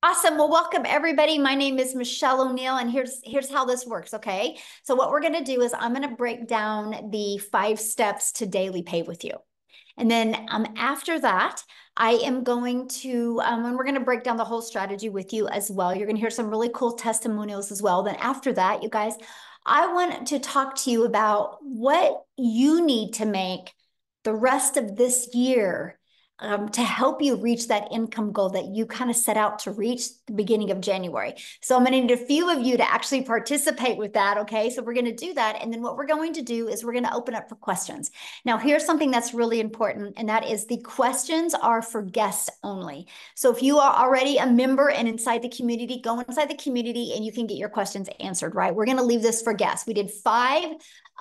Awesome. Well, welcome everybody. My name is Michelle O'Neill, and here's how this works. Okay. So what we're going to do is I'm going to break down the 5 steps to daily pay with you. And then after that, I am going to, and we're going to break down the whole strategy with you as well. You're going to hear some really cool testimonials as well. Then after that, you guys, I want to talk to you about what you need to make the rest of this year to help you reach that income goal that you kind of set out to reach the beginning of January. So I'm going to need a few of you to actually participate with that. Okay. So we're going to do that. And then what we're going to do is we're going to open up for questions. Now, here's something that's really important, and that is the questions are for guests only. So if you are already a member and inside the community, go inside the community and you can get your questions answered, right? We're going to leave this for guests. We did 5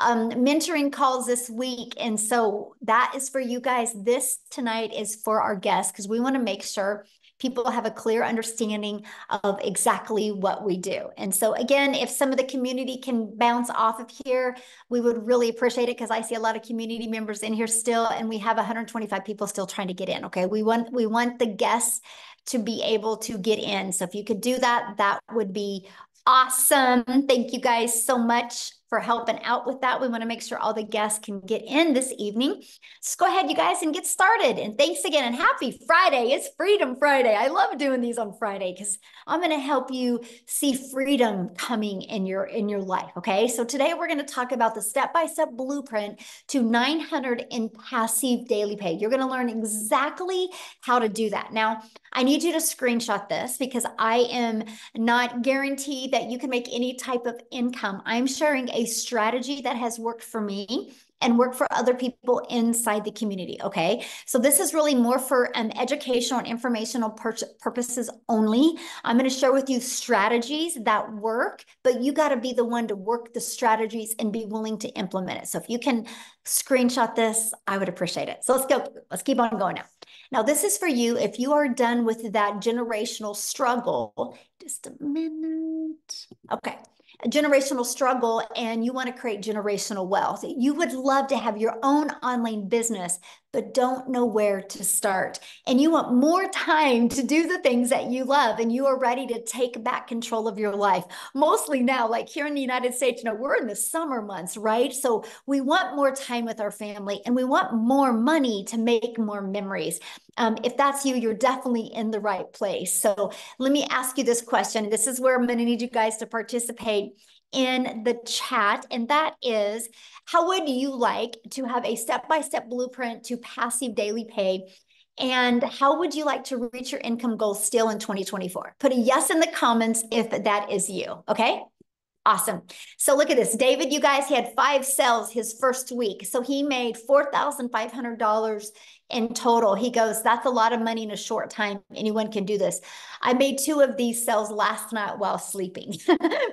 mentoring calls this week. And so that is for you guys. This tonight is for our guests because we want to make sure people have a clear understanding of exactly what we do. And so again, if some of the community can bounce off of here, we would really appreciate it because I see a lot of community members in here still, and we have 125 people still trying to get in. Okay. We want the guests to be able to get in. So if you could do that, that would be awesome. Thank you guys so much for helping out with that. We want to make sure all the guests can get in this evening. So go ahead, you guys, and get started. And thanks again, and happy Friday. It's Freedom Friday. I love doing these on Friday because I'm going to help you see freedom coming in your life. Okay. So today we're going to talk about the step-by-step blueprint to 900 in passive daily pay. You're going to learn exactly how to do that. Now, I need you to screenshot this because I am not guaranteed that you can make any type of income. I'm sharing a strategy that has worked for me and work for other people inside the community. Okay. So this is really more for educational and informational purposes only. I'm going to share with you strategies that work, but you got to be the one to work the strategies and be willing to implement it. So if you can screenshot this, I would appreciate it. So let's go. Let's keep on going now. Now, this is for you if you are done with that generational struggle. Just a minute. Okay. A generational struggle, and you want to create generational wealth. You would love to have your own online business, but don't know where to start. And you want more time to do the things that you love, and you are ready to take back control of your life. Mostly now, like here in the United States, we're in the summer months, right? So we want more time with our family, and we want more money to make more memories. If that's you, you're definitely in the right place. So let me ask you this question. This is where I'm going to need you guys to participate in the chat. And that is, how would you like to have a step-by-step blueprint to passive daily pay? And how would you like to reach your income goals still in 2024? Put a yes in the comments if that is you. Okay. Awesome. So look at this. David, you guys, he had 5 sales his first week. So he made $4,500 in total. He goes, that's a lot of money in a short time. Anyone can do this. I made 2 of these sales last night while sleeping.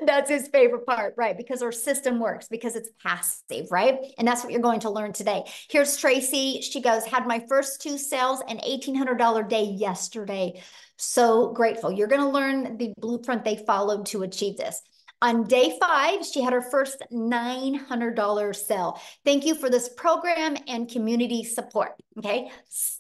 That's his favorite part, right? Because our system works, because it's passive, right? And that's what you're going to learn today. Here's Tracy. She goes, had my first 2 sales and $1,800 day yesterday. So grateful. You're going to learn the blueprint they followed to achieve this. On day 5, she had her first $900 sale. Thank you for this program and community support. Okay.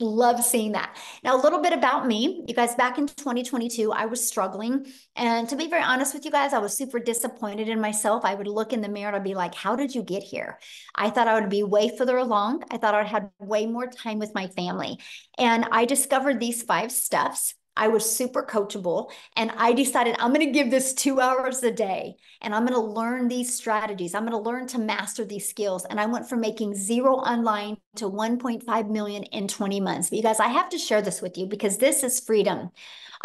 Love seeing that. Now, a little bit about me. You guys, back in 2022, I was struggling. And to be very honest with you guys, I was super disappointed in myself. I would look in the mirror and I'd be like, how did you get here? I thought I would be way further along. I thought I'd have way more time with my family. And I discovered these 5 steps. I was super coachable, and I decided I'm going to give this 2 hours a day, and I'm going to learn these strategies. I'm going to learn to master these skills. And I went from making 0 online to 1.5 million in 20 months. But you guys, I have to share this with you because this is freedom.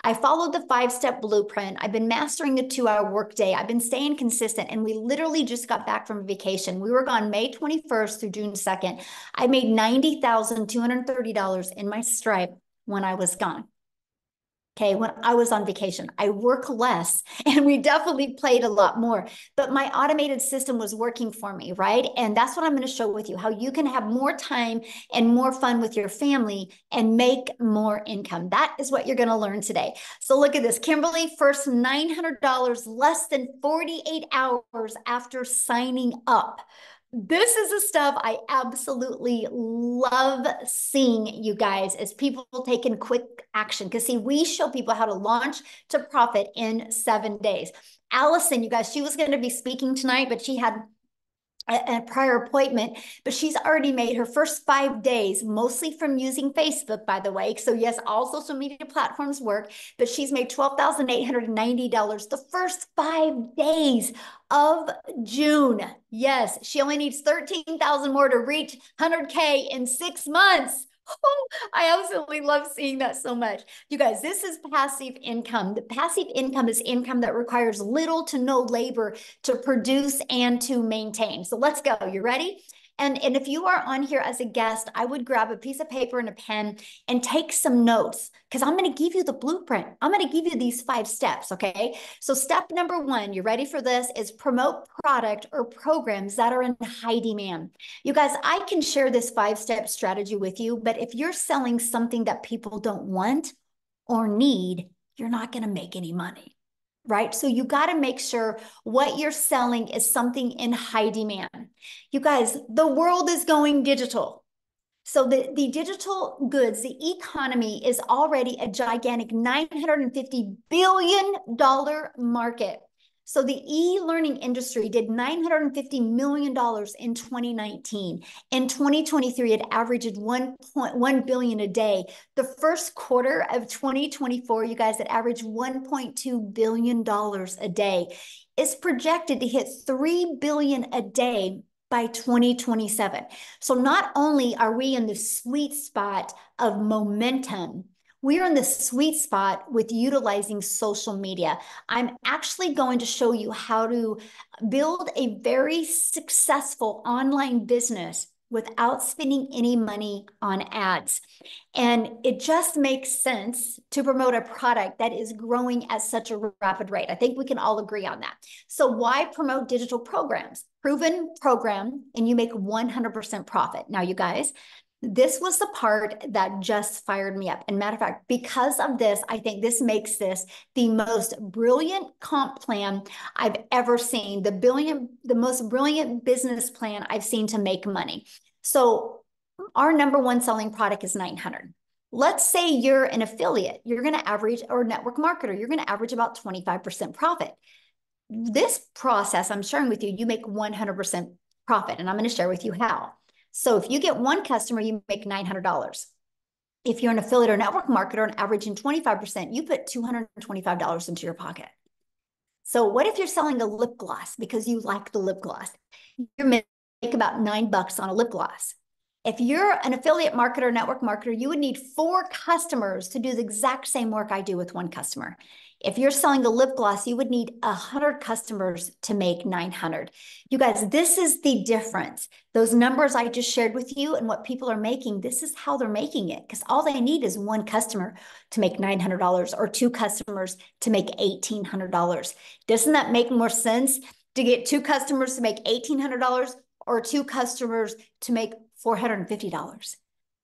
I followed the 5-step blueprint. I've been mastering the 2-hour workday. I've been staying consistent, and we literally just got back from vacation. We were gone May 21st through June 2nd. I made $90,230 in my Stripe when I was gone. Okay, when I was on vacation, I work less, and we definitely played a lot more, but my automated system was working for me, right? And that's what I'm going to show with you, how you can have more time and more fun with your family and make more income. That is what you're going to learn today. So look at this. Kimberly, first $900 less than 48 hours after signing up. This is the stuff I absolutely love seeing, you guys, as people taking quick action. Because see, we show people how to launch to profit in 7 days. Allison, you guys, she was going to be speaking tonight, but she had a prior appointment, but she's already made her first 5 days, mostly from using Facebook, by the way. So yes, all social media platforms work, but she's made $12,890 the first 5 days of June. Yes, she only needs 13,000 more to reach 100K in 6 months. Oh, I absolutely love seeing that so much. You guys, this is passive income. The passive income is income that requires little to no labor to produce and to maintain. So let's go. You ready? And if you are on here as a guest, I would grab a piece of paper and a pen and take some notes because I'm going to give you the blueprint. I'm going to give you these 5 steps, okay? So step number 1, you ready for this, is promote product or programs that are in high demand. You guys, I can share this 5-step strategy with you, but if you're selling something that people don't want or need, you're not going to make any money. Right? So you got to make sure what you're selling is something in high demand. You guys, the world is going digital. So the digital goods, the economy is already a gigantic $950 billion market. So the e-learning industry did $950 million in 2019. In 2023, it averaged 1.1 billion a day. The first quarter of 2024, you guys, it averaged $1.2 billion a day. It's projected to hit 3 billion a day by 2027. So not only are we in the sweet spot of momentum, we are in the sweet spot with utilizing social media. I'm actually going to show you how to build a very successful online business without spending any money on ads. And it just makes sense to promote a product that is growing at such a rapid rate. I think we can all agree on that. So why promote digital programs? Proven program, and you make 100% profit. Now, you guys, this was the part that just fired me up. And matter of fact, because of this, I think this makes this the most brilliant comp plan I've ever seen, the most brilliant business plan I've seen to make money. So our number 1 selling product is 900. Let's say you're an affiliate, you're going to average, or a network marketer, you're going to average about 25% profit. This process I'm sharing with you, you make 100% profit, and I'm going to share with you how. So if you get 1 customer, you make $900. If you're an affiliate or network marketer and averaging 25%, you put $225 into your pocket. So what if you're selling a lip gloss because you like the lip gloss? You make about $9 on a lip gloss. If you're an affiliate marketer, network marketer, you would need 4 customers to do the exact same work I do with 1 customer. If you're selling a lip gloss, you would need 100 customers to make 900. You guys, this is the difference. Those numbers I just shared with you and what people are making, this is how they're making it, because all they need is 1 customer to make $900 or 2 customers to make $1,800. Doesn't that make more sense to get 2 customers to make $1,800 or 2 customers to make $450?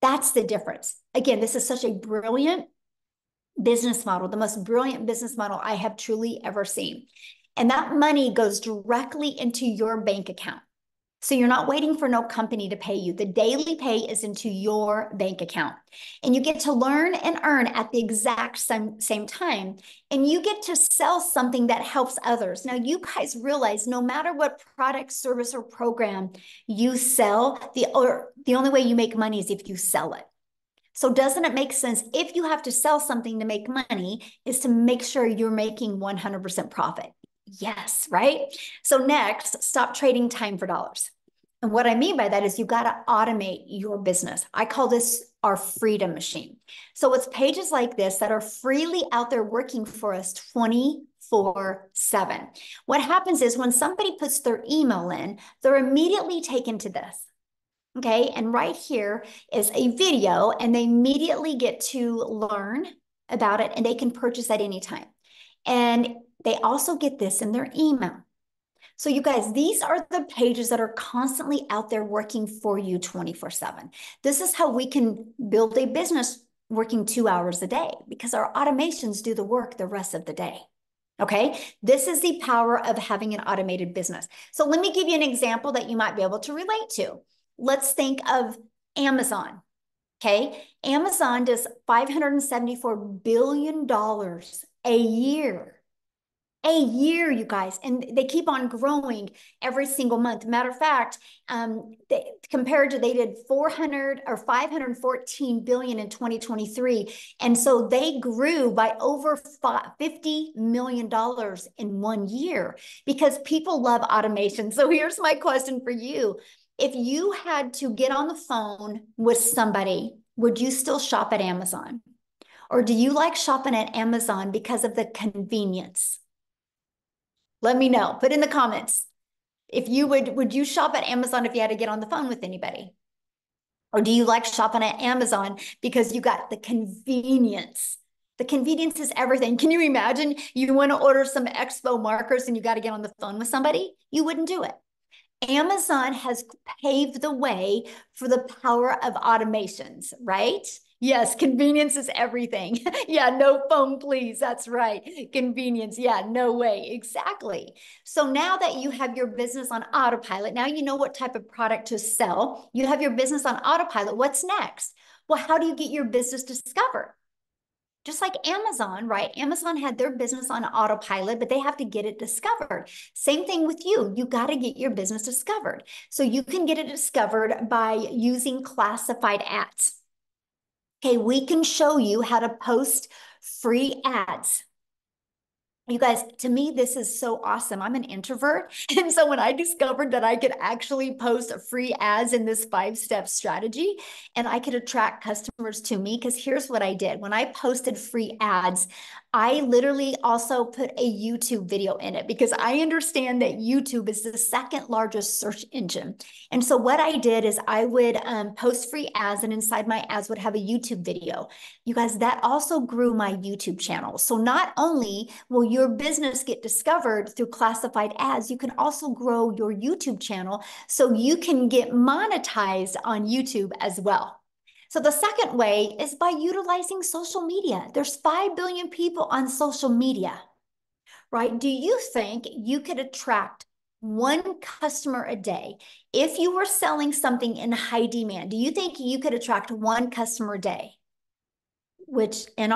That's the difference. Again, this is such a brilliant business model, the most brilliant business model I have truly ever seen. And that money goes directly into your bank account. So you're not waiting for no company to pay you. The daily pay is into your bank account. And you get to learn and earn at the exact same time. And you get to sell something that helps others. Now, you guys realize no matter what product, service, or program you sell, the only way you make money is if you sell it. So doesn't it make sense, if you have to sell something to make money, is to make sure you're making 100% profit? Yes, right? So next, stop trading time for dollars. And what I mean by that is you got to automate your business. I call this our freedom machine. So it's pages like this that are freely out there working for us 24/7. What happens is when somebody puts their email in, they're immediately taken to this. Okay, and right here is a video, and they immediately get to learn about it, and they can purchase at any time. And they also get this in their email. So you guys, these are the pages that are constantly out there working for you 24/7. This is how we can build a business working 2 hours a day, because our automations do the work the rest of the day. Okay, this is the power of having an automated business. So let me give you an example that you might be able to relate to. Let's think of Amazon. Okay, Amazon does $574 billion a year. A year, you guys, and they keep on growing every single month. Matter of fact, compared to they did 400 or 514 billion in 2023, and so they grew by over $50 million in 1 year because people love automation. So here's my question for you: if you had to get on the phone with somebody, would you still shop at Amazon, or do you like shopping at Amazon because of the convenience? Let me know. Put in the comments. If you would you shop at Amazon if you had to get on the phone with anybody? Or do you like shopping at Amazon because you got the convenience? The convenience is everything. Can you imagine you want to order some expo markers and you got to get on the phone with somebody? You wouldn't do it. Amazon has paved the way for the power of automations, right? Yes, convenience is everything. Yeah, no phone, please. That's right. Convenience. Yeah, no way. Exactly. So now that you have your business on autopilot, now you know what type of product to sell. You have your business on autopilot. What's next? Well, how do you get your business discovered? Just like Amazon, right? Amazon had their business on autopilot, but they have to get it discovered. Same thing with you. You got to get your business discovered. So you can get it discovered by using classified ads. Okay, we can show you how to post free ads. You guys, to me, this is so awesome. I'm an introvert. And so when I discovered that I could actually post free ads in this 5-step strategy and I could attract customers to me, because here's what I did. When I posted free ads, I literally also put a YouTube video in it because I understand that YouTube is the second largest search engine. And so what I did is I would post free ads, and inside my ads would have a YouTube video. You guys, that also grew my YouTube channel. So not only will your business get discovered through classified ads, you can also grow your YouTube channel so you can get monetized on YouTube as well. So the second way is by utilizing social media. There's 5 billion people on social media, right? Do you think you could attract one customer a day if you were selling something in high demand? Do you think you could attract one customer a day? Which in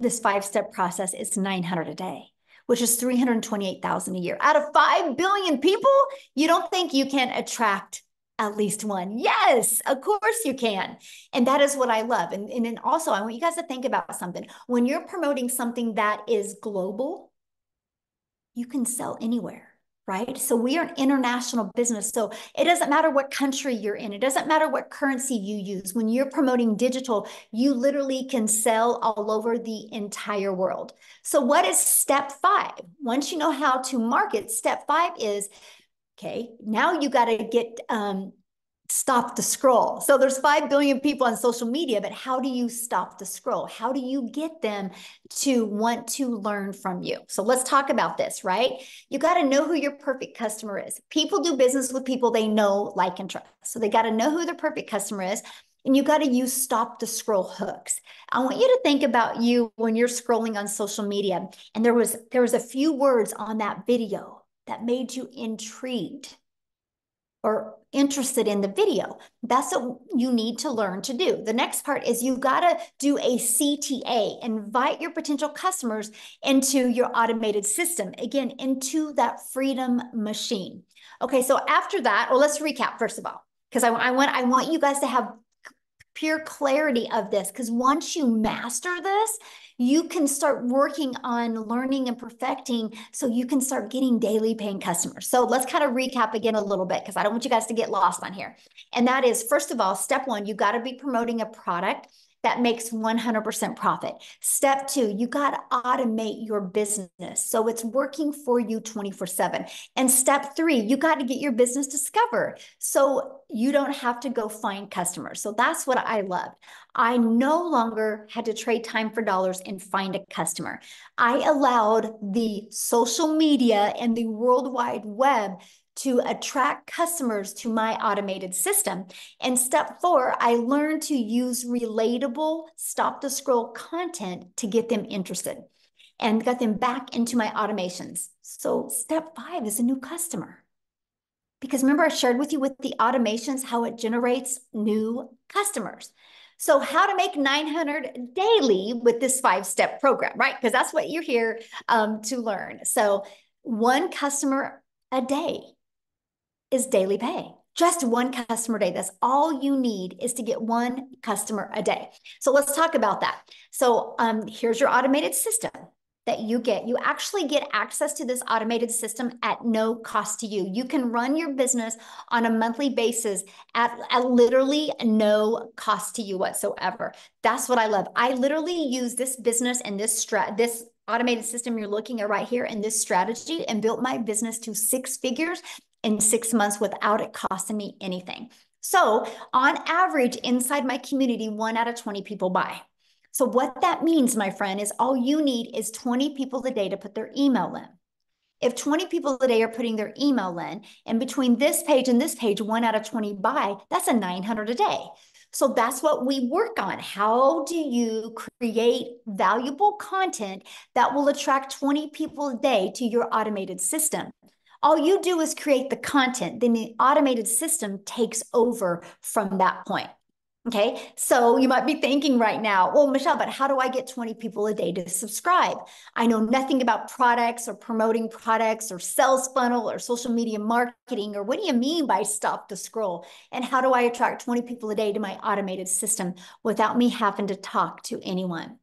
this 5-step process is 900 a day, which is 328,000 a year. Out of 5 billion people, you don't think you can attract at least one? Yes, of course you can. And that is what I love. And then also, I want you guys to think about something. When you're promoting something that is global, you can sell anywhere, right? So we are an international business. So it doesn't matter what country you're in. It doesn't matter what currency you use. When you're promoting digital, you literally can sell all over the entire world. So what is step 5? Once you know how to market, step 5 is, okay, now you got to get stop the scroll. So there's 5 billion people on social media, but how do you stop the scroll? How do you get them to want to learn from you? So let's talk about this, right? You got to know who your perfect customer is. People do business with people they know, like, and trust. So they got to know who their perfect customer is. And you got to use stop the scroll hooks. I want you to think about you when you're scrolling on social media. And there was a few words on that video that made you intrigued or interested in the video. That's what you need to learn to do. The next part is you got to do a CTA, invite your potential customers into your automated system, again, into that freedom machine. Okay, so after that, well, let's recap first of all, because I want you guys to have pure clarity of this, because once you master this, you can start working on learning and perfecting so you can start getting daily paying customers. So let's kind of recap again a little bit, because I don't want you guys to get lost on here. And that is, first of all, step 1, you got to be promoting a product that makes 100% profit. Step 2, you got to automate your business so it's working for you 24/7. And step 3, you got to get your business discovered so you don't have to go find customers. So that's what I loved. I no longer had to trade time for dollars and find a customer. I allowed the social media and the World Wide Web to attract customers to my automated system. And step 4, I learned to use relatable stop the scroll content to get them interested. and got them back into my automations. So step 5 is a new customer. Because remember, I shared with you with the automations how it generates new customers. So how to make 900 daily with this 5-step program, right? Because that's what you're here to learn. So one customer a day is daily pay. Just one customer a day. That's all you need is to get one customer a day. So let's talk about that. So here's your automated system that you get. You actually get access to this automated system at no cost to you. You can run your business on a monthly basis at literally no cost to you whatsoever. That's what I love. I literally use this business and this automated system you're looking at right here and this strategy and built my business to 6 figures in 6 months without it costing me anything. So on average, inside my community, 1 out of 20 people buy. So what that means, my friend, is all you need is 20 people a day to put their email in. If 20 people a day are putting their email in, and between this page and this page, 1 out of 20 buy, that's a 900 a day. So that's what we work on. How do you create valuable content that will attract 20 people a day to your automated system? All you do is create the content, then the automated system takes over from that point. Okay, so you might be thinking right now, well, Michelle, but how do I get 20 people a day to subscribe? I know nothing about products or promoting products or sales funnel or social media marketing, or what do you mean by stop the scroll? And how do I attract 20 people a day to my automated system without me having to talk to anyone?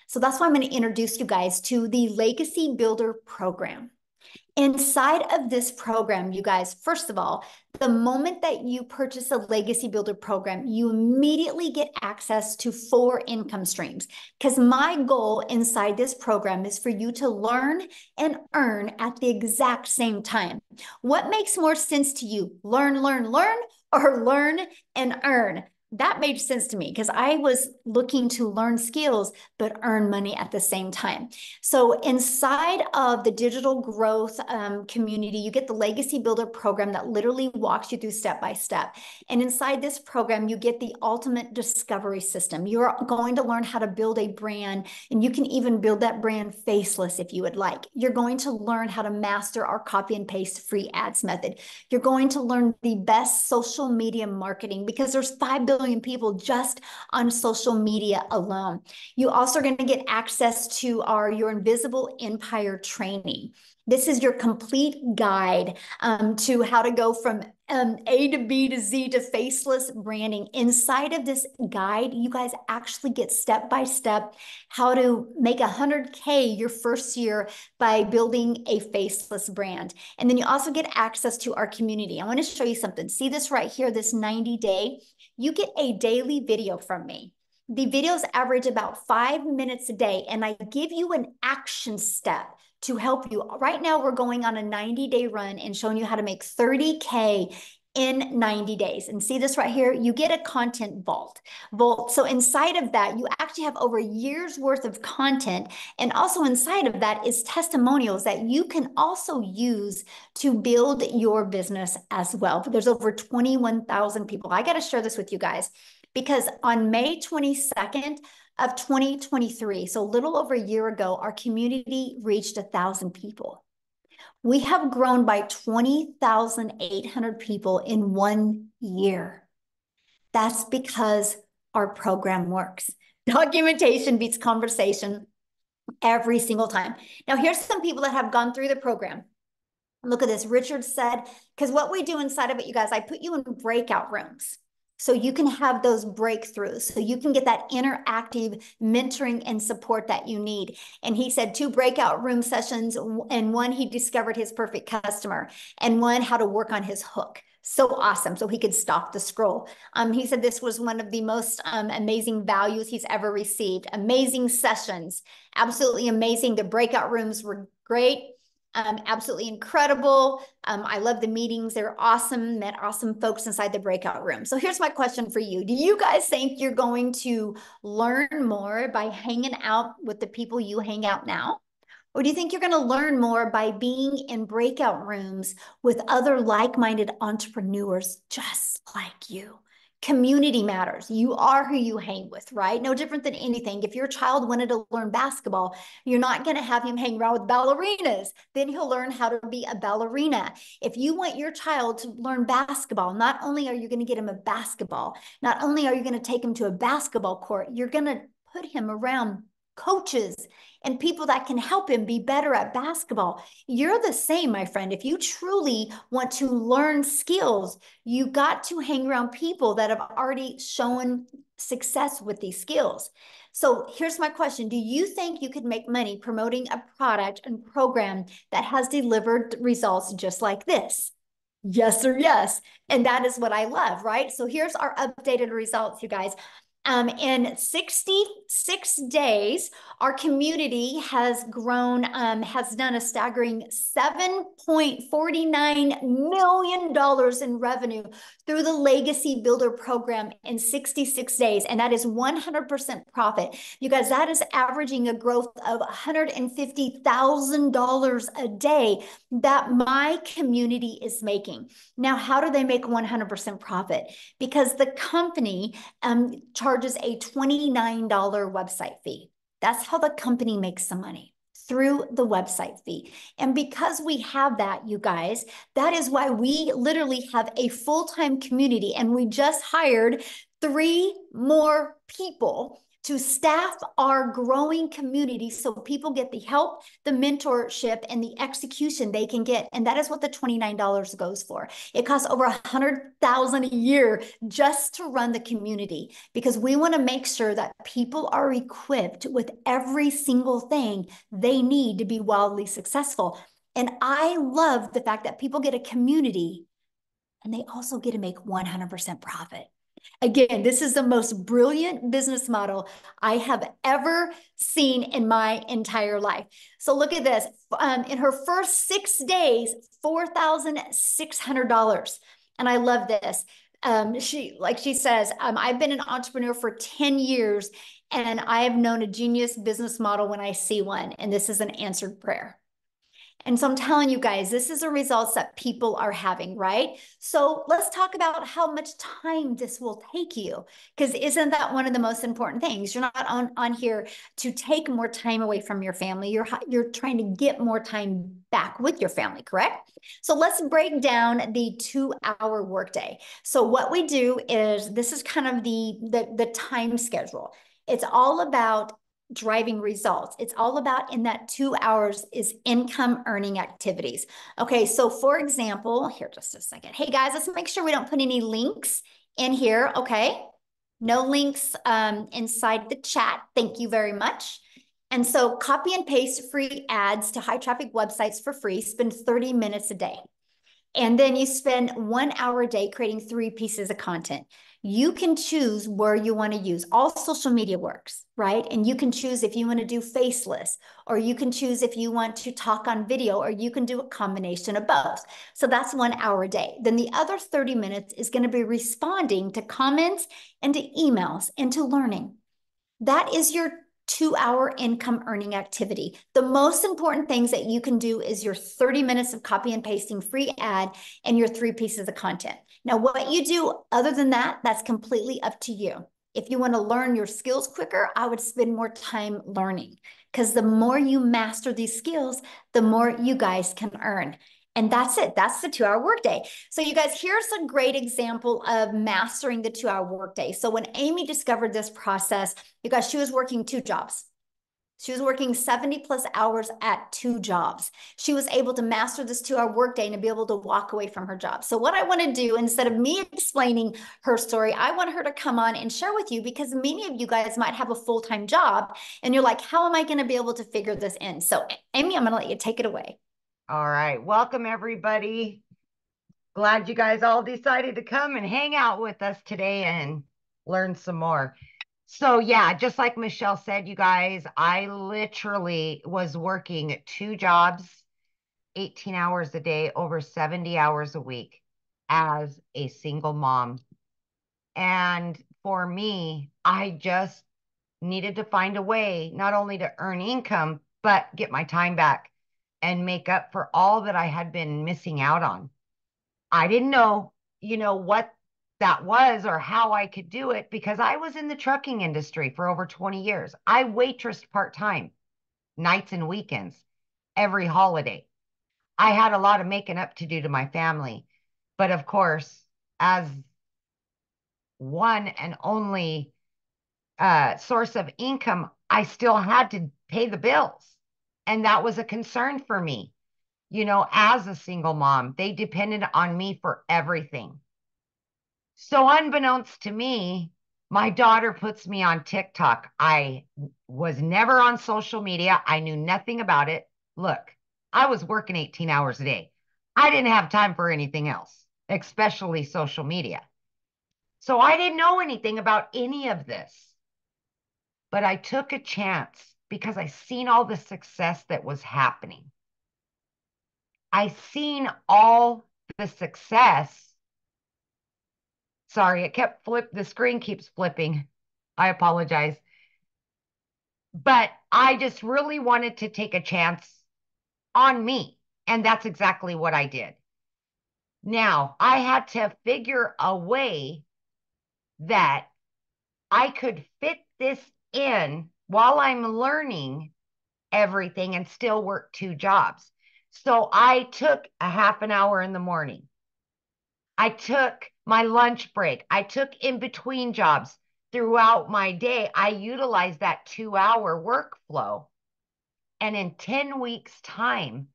So that's why I'm going to introduce you guys to the Legacy Builder program. Inside of this program, you guys, first of all, the moment that you purchase a Legacy Builder program, you immediately get access to 4 income streams. Because my goal inside this program is for you to learn and earn at the exact same time. What makes more sense to you? Learn, or learn and earn? That made sense to me because I was looking to learn skills, but earn money at the same time. So inside of the digital growth community, you get the Legacy Builder program that literally walks you through step by step. And inside this program, you get the ultimate discovery system. You're going to learn how to build a brand, and you can even build that brand faceless if you would like. You're going to learn how to master our copy and paste free ads method. You're going to learn the best social media marketing because there's 5 billion people just on social media alone. You also are going to get access to your Invisible Empire training. This is your complete guide to how to go from A to B to Z to faceless branding. Inside of this guide, you guys actually get step-by-step how to make 100K your first year by building a faceless brand. And then you also get access to our community. I want to show you something. See this right here, this 90-day? You get a daily video from me. The videos average about 5 minutes a day, and I give you an action step to help you. Right now, we're going on a 90-day run and showing you how to make 30K in 90 days. And see this right here? You get a content vault. So inside of that, you actually have over a year's worth of content. And also inside of that is testimonials that you can also use to build your business as well. There's over 21,000 people. I got to share this with you guys because on May 22nd, of 2023, so a little over a year ago, our community reached 1,000 people. We have grown by 20,800 people in 1 year. That's because our program works. Documentation beats conversation every single time. Now, here's some people that have gone through the program. Look at this. Richard said, because what we do inside of it, you guys, I put you in breakout rooms. So you can have those breakthroughs. So you can get that interactive mentoring and support that you need. And he said 2 breakout room sessions, and 1, he discovered his perfect customer, and 1, how to work on his hook. So awesome. So he could stop the scroll. He said this was one of the most amazing values he's ever received. Amazing sessions. Absolutely amazing. The breakout rooms were great. Absolutely incredible. I love the meetings. They're awesome. Met awesome folks inside the breakout room. So here's my question for you. Do you guys think you're going to learn more by hanging out with the people you hang out now? Or do you think you're going to learn more by being in breakout rooms with other like-minded entrepreneurs just like you? Community matters. You are who you hang with, right? No different than anything. If your child wanted to learn basketball, you're not going to have him hang around with ballerinas. Then he'll learn how to be a ballerina. If you want your child to learn basketball, not only are you going to get him a basketball, not only are you going to take him to a basketball court, you're going to put him around coaches and people that can help him be better at basketball. You're the same, my friend. If you truly want to learn skills, you got to hang around people that have already shown success with these skills. So here's my question. Do you think you could make money promoting a product and program that has delivered results just like this? Yes or yes. And that is what I love, right? So here's our updated results, you guys. In 66 days, our community has grown, has done a staggering $7.49 million in revenue through the Legacy Builder program in 66 days. And that is 100% profit. You guys, that is averaging a growth of $150,000 a day that my community is making. Now, how do they make 100% profit? Because the company charges a $29 website fee. That's how the company makes some money, through the website fee. And because we have that, you guys, that is why we literally have a full-time community, and we just hired 3 more people to staff our growing community so people get the help, the mentorship, and the execution they can get. And that is what the $29 goes for. It costs over $100,000 a year just to run the community, because we want to make sure that people are equipped with every single thing they need to be wildly successful. And I love the fact that people get a community and they also get to make 100% profit. Again, this is the most brilliant business model I have ever seen in my entire life. So look at this. In her first 6 days, $4,600. And I love this. She says, I've been an entrepreneur for 10 years, and I have known a genius business model when I see one. And this is an answered prayer. And so I'm telling you guys, this is the results that people are having, right? So let's talk about how much time this will take you, because isn't that one of the most important things? You're not on here to take more time away from your family. You're trying to get more time back with your family, correct? So let's break down the 2-hour workday. So what we do is, this is kind of the time schedule. It's all about driving results. It's all about, in that 2 hours, is income earning activities. Okay, so for example, here, just a second. Hey guys, let's make sure we don't put any links in here, okay? No links inside the chat. Thank you very much. And so copy and paste free ads to high traffic websites for free. Spend 30 minutes a day. And then you spend 1 hour a day creating 3 pieces of content. You can choose where you want to use. All social media works, right? And you can choose if you want to do faceless, or you can choose if you want to talk on video, or you can do a combination of both. So that's 1 hour a day. Then the other 30 minutes is going to be responding to comments and to emails and to learning. That is your 2-hour income earning activity. The most important things that you can do is your 30 minutes of copy and pasting free ad and your 3 pieces of content. Now, what you do other than that, that's completely up to you. If you want to learn your skills quicker, I would spend more time learning, because the more you master these skills, the more you guys can earn. And that's it. That's the 2-hour workday. So you guys, here's a great example of mastering the 2-hour workday. So when Amy discovered this process, you guys, she was working 2 jobs. She was working 70 plus hours at 2 jobs. She was able to master this 2-hour workday and to be able to walk away from her job. So what I want to do, instead of me explaining her story, I want her to come on and share with you, because many of you guys might have a full-time job and you're like, how am I going to be able to figure this in? So Amy, I'm going to let you take it away. All right. Welcome, everybody. Glad you guys all decided to come and hang out with us today and learn some more. So yeah, just like Michelle said, you guys, I literally was working 2 jobs, 18 hours a day, over 70 hours a week as a single mom. And for me, I just needed to find a way not only to earn income, but get my time back and make up for all that I had been missing out on. I didn't know, what that was or how I could do it because I was in the trucking industry for over 20 years. I waitressed part-time, nights and weekends, every holiday. I had a lot of making up to do to my family. But of course, as one and only source of income, I still had to pay the bills. And that was a concern for me. You know, as a single mom, they depended on me for everything. So, unbeknownst to me, my daughter puts me on TikTok. I was never on social media. I knew nothing about it. Look, I was working 18 hours a day. I didn't have time for anything else, especially social media. So I didn't know anything about any of this, but I took a chance because I seen all the success that was happening. I seen all the success. Sorry, the screen keeps flipping. I apologize. But I just really wanted to take a chance on me. And that's exactly what I did. Now, I had to figure a way that I could fit this in while I'm learning everything and still work two jobs. So I took a half an hour in the morning. I took my lunch break. I took in between jobs throughout my day. I utilized that 2 hour workflow. And in 10 weeks' time,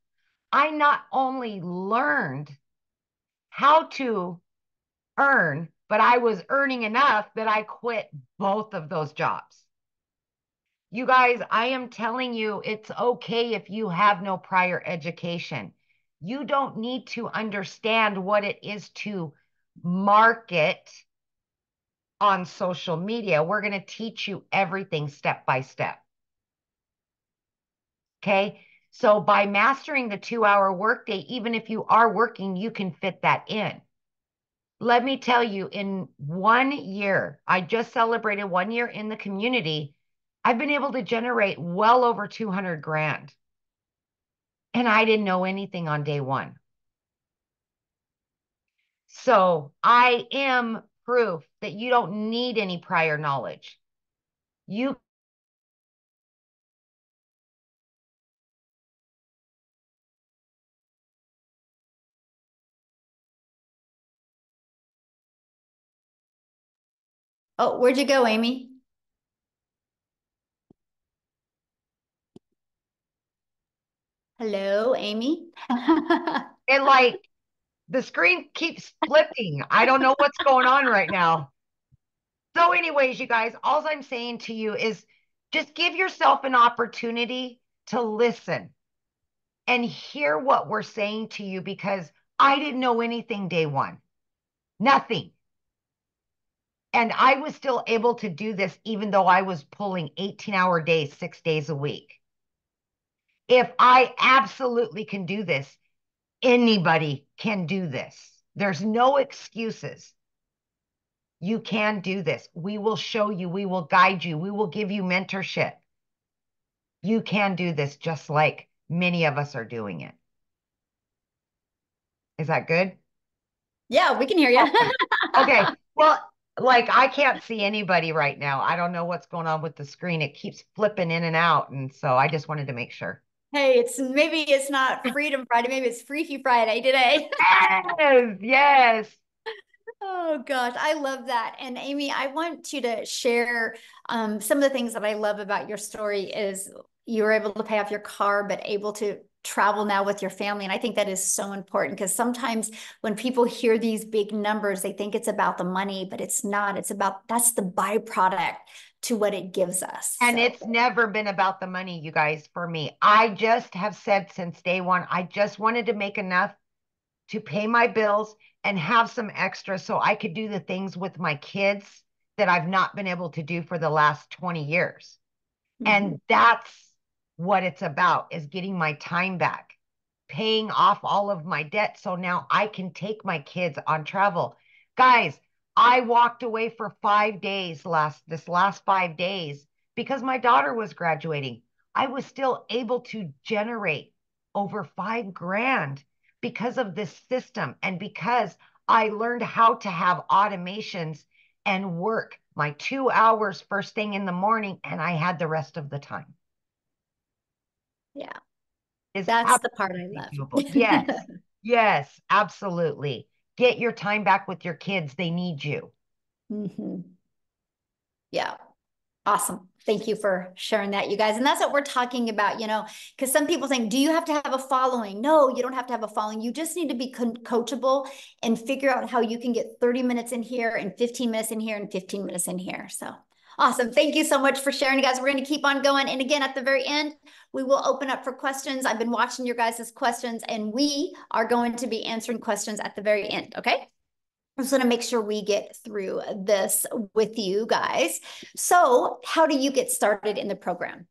I not only learned how to earn, but I was earning enough that I quit both of those jobs. You guys, I am telling you, it's okay if you have no prior education. You don't need to understand what it is to market on social media. We're going to teach you everything step by step. Okay. So by mastering the 2 hour workday, even if you are working, you can fit that in. Let me tell you, in 1 year, I just celebrated 1 year in the community. I've been able to generate well over 200 grand. And I didn't know anything on day one. So I am proof that you don't need any prior knowledge. You Oh, where'd you go, Amy? Hello, Amy? and like the screen keeps flipping. I don't know what's going on right now. So, anyways, you guys, all I'm saying to you is just give yourself an opportunity to listen and hear what we're saying to you because I didn't know anything day one, nothing. And I was still able to do this even though I was pulling 18-hour days, 6 days a week. If I absolutely can do this, anybody can do this. There's no excuses. You can do this. We will show you, we will guide you, we will give you mentorship. You can do this just like many of us are doing it. Is that good? Yeah, we can hear you. Okay. Okay. Well, like I can't see anybody right now. I don't know what's going on with the screen. It keeps flipping in and out. And so I just wanted to make sure. Hey, maybe it's not Freedom Friday, maybe it's Freaky Friday today. Yes, yes. Oh gosh, I love that. And Amy, I want you to share some of the things that I love about your story is you were able to pay off your car, but able to travel now with your family. And I think that is so important because sometimes when people hear these big numbers, they think it's about the money, but it's not. That's the byproduct to what it gives us. And So. it's never been about the money, you guys, for me. I just have said since day one, I just wanted to make enough to pay my bills and have some extra so I could do the things with my kids that I've not been able to do for the last 20 years. Mhm. And that's what it's about is getting my time back, paying off all of my debt so now I can take my kids on travel. Guys, I walked away for 5 days this last 5 days because my daughter was graduating. I was still able to generate over 5 grand because of this system and because I learned how to have automations and work my 2 hours first thing in the morning, and I had the rest of the time. Yeah, Is that's the part I absolutely doable. Yes, love. yes, absolutely. Get your time back with your kids. They need you. Yeah. Awesome. Thank you for sharing that, you guys. And that's what we're talking about, because some people think, do you have to have a following? No, you don't have to have a following. You just need to be coachable and figure out how you can get 30 minutes in here and 15 minutes in here and 15 minutes in here. So awesome. Thank you so much for sharing, you guys. We're going to keep on going. And again, at the very end, we will open up for questions. I've been watching your guys' questions, and we are going to be answering questions at the very end. Okay. I just want to make sure we get through this with you guys. So, how do you get started in the program?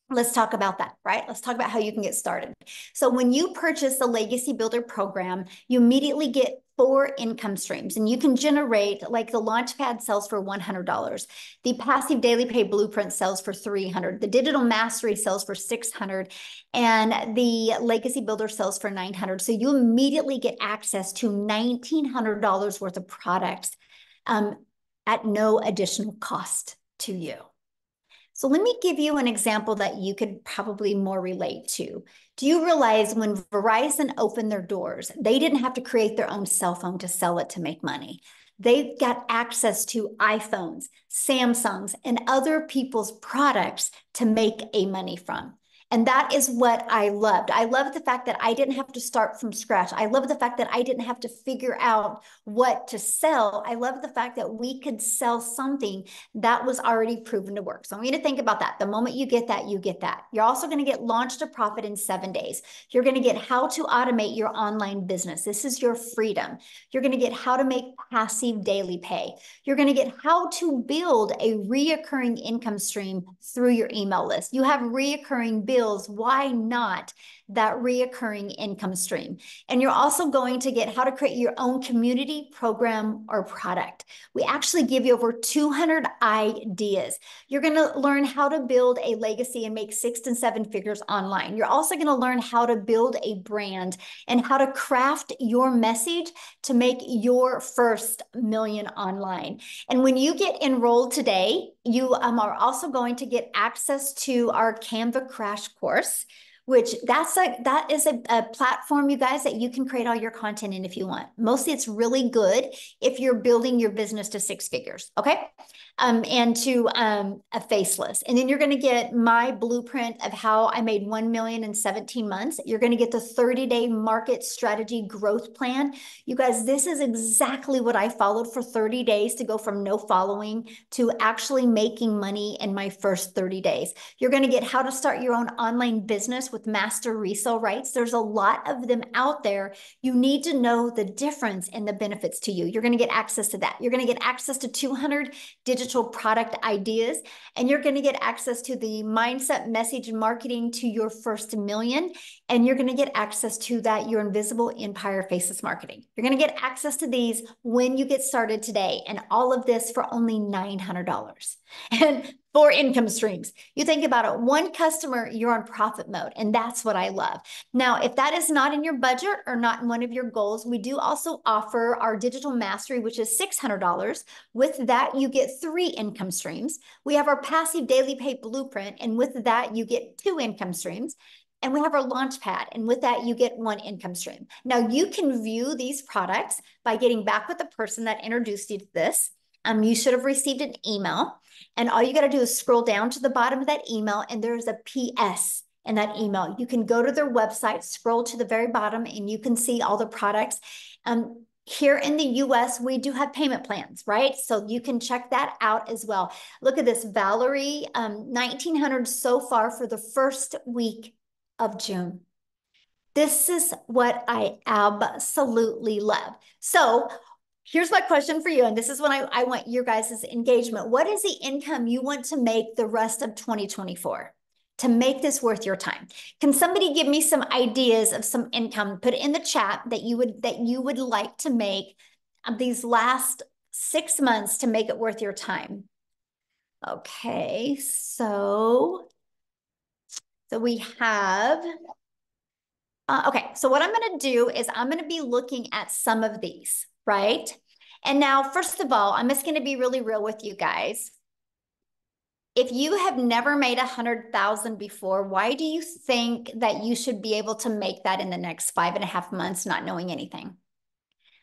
Let's talk about that, right? Let's talk about how you can get started. So when you purchase the Legacy Builder program, you immediately get 4 income streams, and you can generate, like, the Launchpad sells for $100. The Passive Daily Pay Blueprint sells for $300. The Digital Mastery sells for $600, and the Legacy Builder sells for $900. So you immediately get access to $1,900 worth of products at no additional cost to you. So let me give you an example that you could probably more relate to. Do you realize when Verizon opened their doors, they didn't have to create their own cell phone to sell it to make money? They got access to iPhones, Samsungs, and other people's products to make a money from. And that is what I loved. I loved the fact that I didn't have to start from scratch. I love the fact that I didn't have to figure out what to sell. I love the fact that we could sell something that was already proven to work. So I want you to think about that. The moment you get that, you get that. You're also going to get Launch to Profit in 7 days. You're going to get how to automate your online business. This is your freedom. You're going to get how to make passive daily pay. You're going to get how to build a reoccurring income stream through your email list. You have reoccurring bills. Why not that reoccurring income stream? And you're also going to get how to create your own community, program, or product. We actually give you over 200 ideas. You're going to learn how to build a legacy and make 6 and 7 figures online. You're also going to learn how to build a brand and how to craft your message to make your first million online. And when you get enrolled today, you are also going to get access to our Canva crash course, which that is a platform, you guys, that you can create all your content in if you want. Mostly it's really good if you're building your business to 6 figures, okay? And to a faceless. And then you're going to get my blueprint of how I made 1 million in 17 months. You're going to get the 30-day market strategy growth plan. You guys, this is exactly what I followed for 30 days to go from no following to actually making money in my first 30 days. You're going to get how to start your own online business with master resale rights. There's a lot of them out there. You need to know the difference and the benefits to you. You're going to get access to that. You're going to get access to 200 digital product ideas, and you're going to get access to the mindset message marketing to your first million. And you're going to get access to that, your invisible empire faceless marketing. You're going to get access to these when you get started today. And all of this for only $900. And 4 income streams. You think about it, 1 customer, you're on profit mode. And that's what I love. Now, if that is not in your budget or not in one of your goals, we do also offer our digital mastery, which is $600. With that, you get 3 income streams. We have our passive daily pay blueprint. And with that, you get 2 income streams. And we have our launch pad. And with that, you get 1 income stream. Now, you can view these products by getting back with the person that introduced you to this. You should have received an email. And all you got to do is scroll down to the bottom of that email, and there's a PS in that email. You can go to their website, scroll to the very bottom, and you can see all the products. Here in the US, we do have payment plans, right? So you can check that out as well. Look at this, Valerie, 1,900 so far for the first week of June. This is what I absolutely love. So here's my question for you, and this is when I want your guys' engagement. What is the income you want to make the rest of 2024 to make this worth your time? Can somebody give me some ideas of some income? Put it in the chat that you would like to make these last 6 months to make it worth your time. Okay, so we have. Okay, so what I'm going to do is I'm going to be looking at some of these. right? And now, first of all, I'm just going to be really real with you guys. If you have never made 100,000 before, why do you think that you should be able to make that in the next 5.5 months, not knowing anything?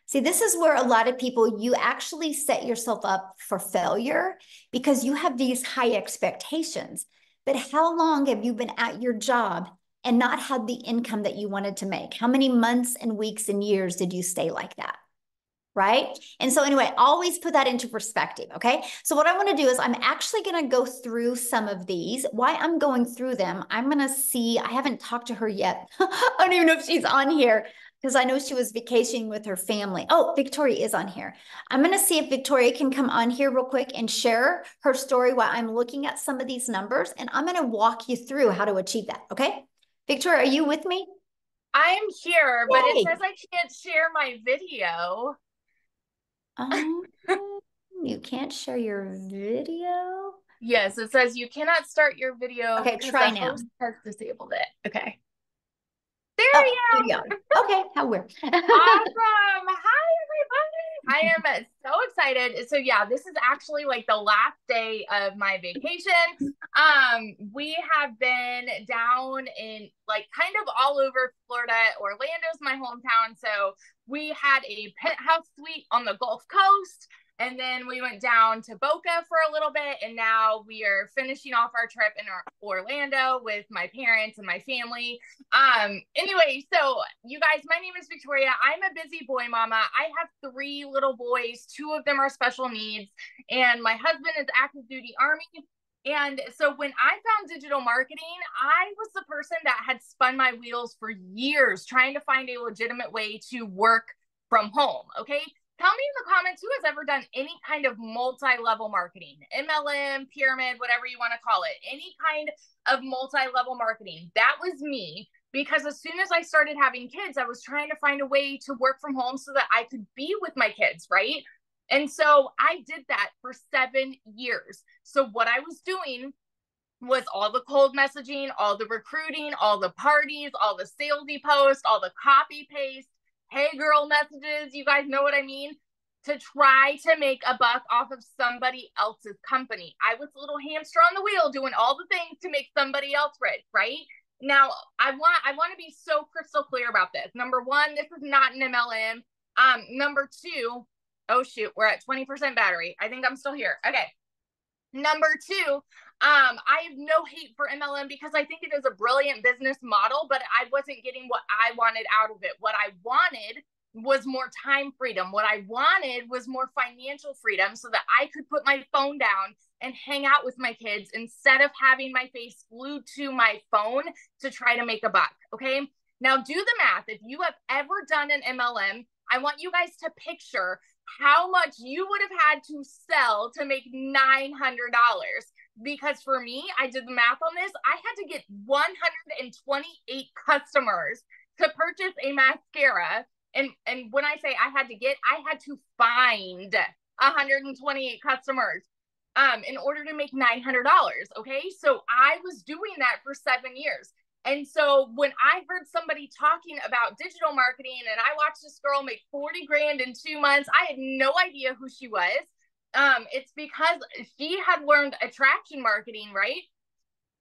See, this is where a lot of people, you actually set yourself up for failure because you have these high expectations. But how long have you been at your job and not had the income that you wanted to make? How many months and weeks and years did you stay like that? Right? And so anyway, always put that into perspective, okay? So what I want to do is I'm actually going to go through some of these. Why I'm going through them, I'm going to see, I haven't talked to her yet. I don't even know if she's on here because I know she was vacationing with her family. Oh, Victoria is on here. I'm going to see if Victoria can come on here real quick and share her story while I'm looking at some of these numbers, and I'm going to walk you through how to achieve that, okay? Victoria, are you with me? I'm here, but it Yay. says I can't share my video. Um, you can't share your video? Yes, it says you cannot start your video Okay, because the try now. host has disabled it. Okay. There Oh, we there go. you go. Okay, how weird. Awesome. Hi, everybody. I am so excited. So yeah, this is actually like the last day of my vacation. We have been down in like kind of all over Florida. Orlando's my hometown. So we had a penthouse suite on the Gulf Coast. And then we went down to Boca for a little bit. And now we are finishing off our trip in Orlando with my parents and my family. Anyway, so you guys, my name is Victoria. I'm a busy boy mama. I have 3 little boys. 2 of them are special needs. And my husband is active duty Army. And so when I found digital marketing, I was the person that had spun my wheels for years trying to find a legitimate way to work from home. Okay. Tell me in the comments who has ever done any kind of multi-level marketing, MLM, pyramid, whatever you want to call it, any kind of multi-level marketing. That was me, because as soon as I started having kids, I was trying to find a way to work from home so that I could be with my kids, right? And so I did that for 7 years. So what I was doing was all the cold messaging, all the recruiting, all the parties, all the salesy posts, all the copy paste, hey girl messages, you guys know what I mean, to try to make a buck off of somebody else's company. I was a little hamster on the wheel doing all the things to make somebody else rich, right? Now, I want to be so crystal clear about this. Number 1, this is not an MLM. Number 2, oh shoot, we're at 20% battery. I think I'm still here. Okay. Number 2, I have no hate for MLM because I think it is a brilliant business model, but I wasn't getting what I wanted out of it. What I wanted was more time freedom. What I wanted was more financial freedom so that I could put my phone down and hang out with my kids instead of having my face glued to my phone to try to make a buck. Okay. Now do the math. If you have ever done an MLM, I want you guys to picture how much you would have had to sell to make $900. Because for me, I did the math on this. I had to get 128 customers to purchase a mascara. And when I say I had to get, I had to find 128 customers in order to make $900. Okay. So I was doing that for 7 years. And so when I heard somebody talking about digital marketing and I watched this girl make 40 grand in 2 months, I had no idea who she was. It's because she had learned attraction marketing, right?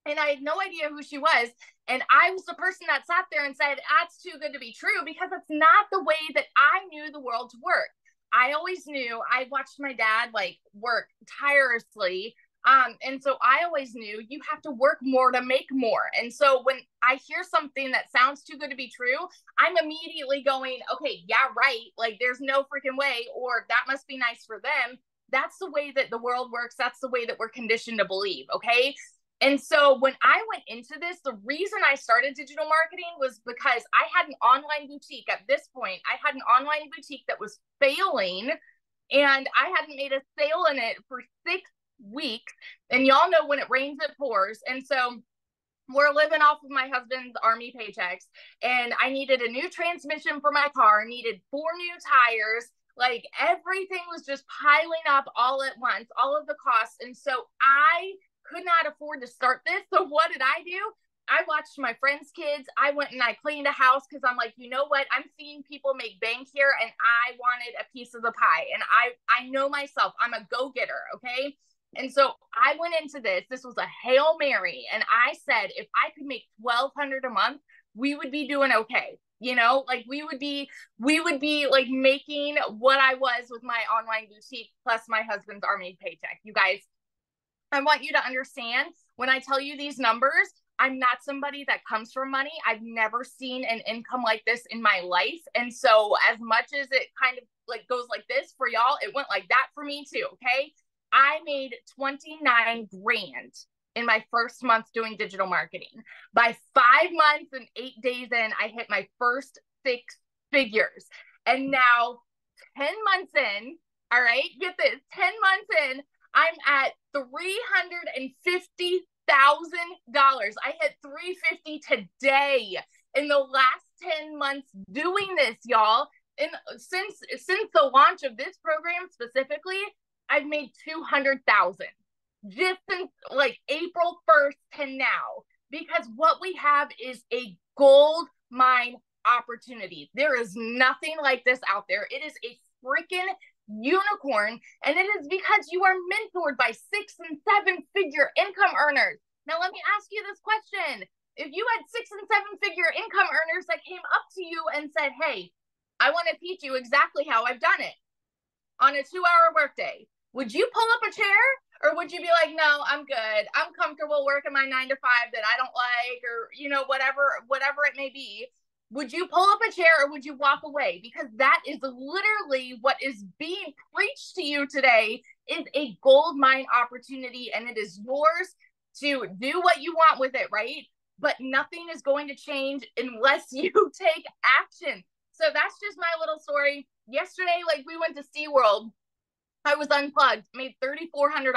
And I had no idea who she was. And I was the person that sat there and said, that's too good to be true, because it's not the way that I knew the world to work. I always knew, I watched my dad like work tirelessly. And so I always knew you have to work more to make more. And so when I hear something that sounds too good to be true, I'm immediately going, okay, yeah, right. Like there's no freaking way, or that must be nice for them. That's the way that the world works. That's the way that we're conditioned to believe. Okay. And so when I went into this, the reason I started digital marketing was because I had an online boutique. At this point, I had an online boutique that was failing, and I hadn't made a sale in it for 6 weeks. And y'all know when it rains, it pours. And so we're living off of my husband's Army paychecks, and I needed a new transmission for my car, needed 4 new tires. Like everything was just piling up all at once, all of the costs. And so I could not afford to start this. So what did I do? I watched my friends' kids. I went and I cleaned a house because I'm like, you know what? I'm seeing people make bank here and I wanted a piece of the pie. And I know myself, I'm a go-getter, okay? And so I went into this. This was a Hail Mary. And I said, if I could make $1,200 a month, we would be doing okay. You know, like we would be like making what I was with my online boutique plus my husband's army paycheck. You guys, I want you to understand when I tell you these numbers, I'm not somebody that comes from money. I've never seen an income like this in my life. And so as much as it kind of like goes like this for y'all, it went like that for me too. Okay. I made 29 grand in my first month doing digital marketing. By 5 months and 8 days in, I hit my first 6 figures. And now 10 months in, all right, get this, 10 months in, I'm at $350,000. I hit 350 today in the last 10 months doing this, y'all. And since the launch of this program specifically, I've made 200,000 just since like April 1st to now, because what we have is a gold mine opportunity. There is nothing like this out there. It is a freaking unicorn, and it is because you are mentored by 6 and 7 figure income earners. Now let me ask you this question. If you had 6 and 7 figure income earners that came up to you and said, hey, I want to teach you exactly how I've done it on a 2-hour workday, would you pull up a chair, or would you be like, no, I'm good, I'm comfortable working my 9 to 5 that I don't like, or you know, whatever it may be? Would you pull up a chair or would you walk away? Because that is literally what is being preached to you today, is a gold mine opportunity, and it is yours to do what you want with it, right? But nothing is going to change unless you take action. So that's just my little story. Yesterday, like, we went to SeaWorld. I was unplugged, made $3,400.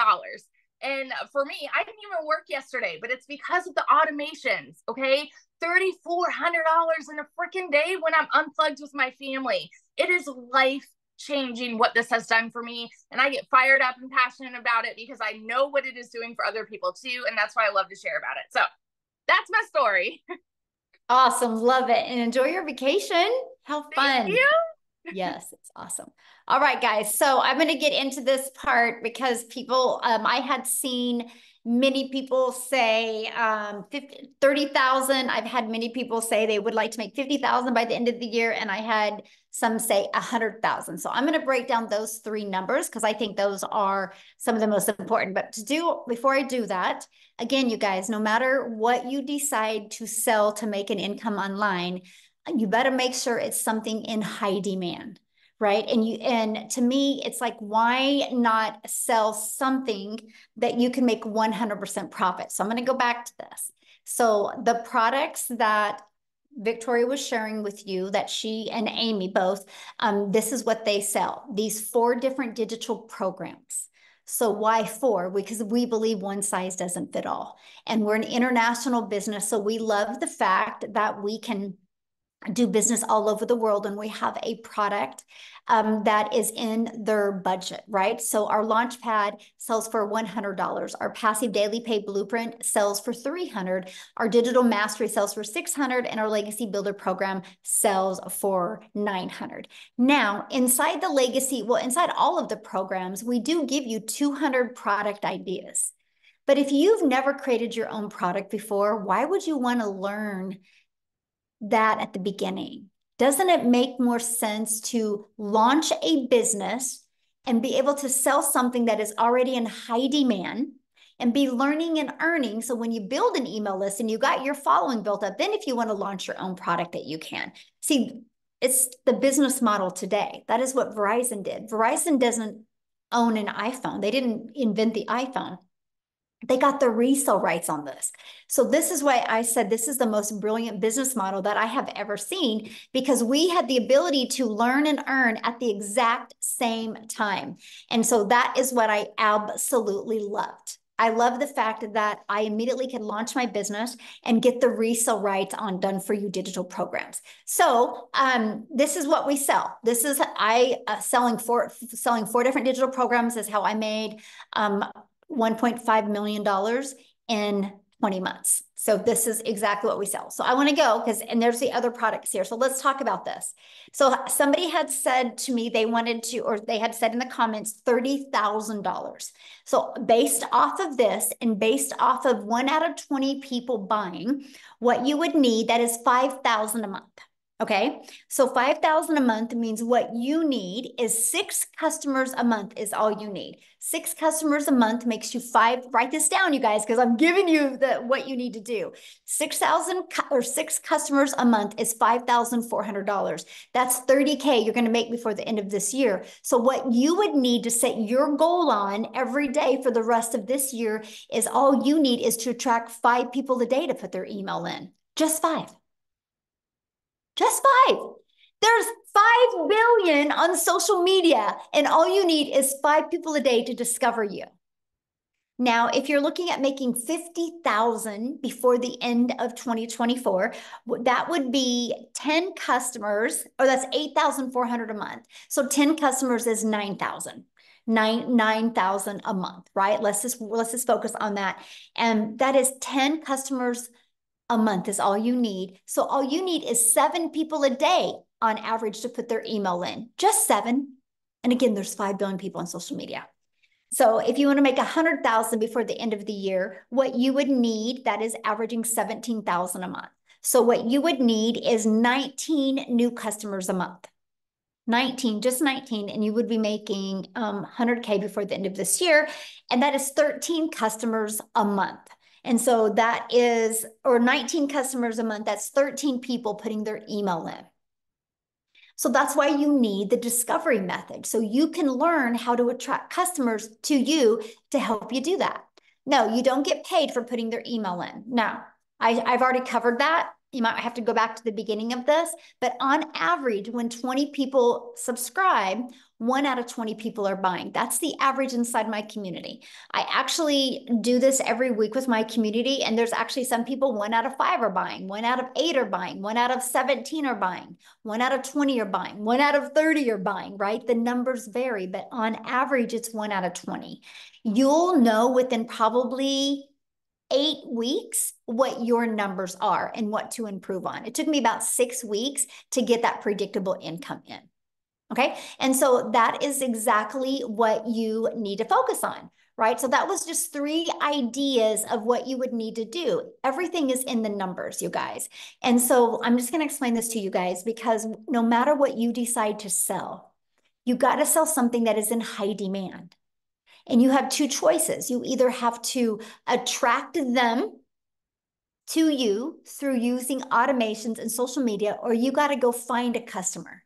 And for me, I didn't even work yesterday, but it's because of the automations, okay? $3,400 in a freaking day when I'm unplugged with my family. It is life changing what this has done for me. And I get fired up and passionate about it because I know what it is doing for other people too. And that's why I love to share about it. So that's my story. Awesome. Love it. And enjoy your vacation. How fun. Thank you. Yes, it's awesome. All right, guys. So I'm going to get into this part because people, I had seen many people say 30,000. I've had many people say they would like to make 50,000 by the end of the year. And I had some say 100,000. So I'm going to break down those 3 numbers because I think those are some of the most important. But before I do that, again, you guys, no matter what you decide to sell to make an income online, you better make sure it's something in high demand, right? And to me, it's like, why not sell something that you can make 100% profit? So I'm going to go back to this. So the products that Victoria was sharing with you, that she and Amy both, this is what they sell. These 4 different digital programs. So why 4? Because we believe one size doesn't fit all. And we're an international business. So we love the fact that we can do business all over the world, and we have a product that is in their budget, right? So our Launchpad sells for $100. Our Passive Daily Pay Blueprint sells for $300. Our Digital Mastery sells for $600, and our Legacy Builder program sells for $900. Now, inside all of the programs, we do give you 200 product ideas. But if you've never created your own product before, why would you want to learn that at the beginning? Doesn't it make more sense to launch a business and be able to sell something that is already in high demand and be learning and earning? So when you build an email list and you got your following built up, then if you want to launch your own product, that you can. See, it's the business model today. That is what Verizon did. Verizon doesn't own an iPhone. They didn't invent the iPhone. They got the resale rights on this. So this is why I said this is the most brilliant business model that I have ever seen, because we had the ability to learn and earn at the exact same time. And so that is what I absolutely loved. I love the fact that I immediately could launch my business and get the resale rights on done for you digital programs. So this is what we sell. This is selling 4 different digital programs is how I made $1.5 million in 20 months. So this is exactly what we sell. So I want to go and there's the other products here. So let's talk about this. So somebody had said to me they wanted to, or they had said in the comments, $30,000. So based off of this and based off of 1 out of 20 people buying, what you would need, that is 5,000 a month. Okay, so 5,000 a month means what you need is 6 customers a month is all you need. 6 customers a month makes you 5. Write this down, you guys, because I'm giving you what you need to do. 6,000 or 6 customers a month is $5,400. That's $30K you're going to make before the end of this year. So what you would need to set your goal on every day for the rest of this year is all you need is to attract 5 people a day to put their email in. Just 5. Just 5. There's 5 billion on social media, and all you need is 5 people a day to discover you. Now, if you're looking at making 50,000 before the end of 2024, that would be 10 customers, or that's 8,400 a month. So 10 customers is 9,000. 9,000 a month, right? Let's just focus on that. And that is 10 customers a month is all you need. So all you need is 7 people a day on average to put their email in. Just 7. And again, there's 5 billion people on social media. So if you want to make 100,000 before the end of the year, what you would need, that is averaging 17,000 a month. So what you would need is 19 new customers a month. 19, just 19, and you would be making 100K before the end of this year. And that is 13 customers a month. And so that is, or 19 customers a month, that's 13 people putting their email in. So that's why you need the discovery method. So you can learn how to attract customers to you to help you do that. No, you don't get paid for putting their email in. Now, I've already covered that. You might have to go back to the beginning of this, but on average, when 20 people subscribe, 1 out of 20 people are buying. That's the average inside my community. I actually do this every week with my community, and there's actually some people 1 out of 5 are buying, 1 out of 8 are buying, 1 out of 17 are buying, 1 out of 20 are buying, 1 out of 30 are buying, right? The numbers vary, but on average, it's 1 out of 20. You'll know within probably 8 weeks what your numbers are and what to improve on. It took me about 6 weeks to get that predictable income in. Okay. And so that is exactly what you need to focus on, right? So that was just 3 ideas of what you would need to do. Everything is in the numbers, you guys. And so I'm just going to explain this to you guys, because no matter what you decide to sell, you got to sell something that is in high demand. And you have 2 choices. You either have to attract them to you through using automations and social media, or you got to go find a customer.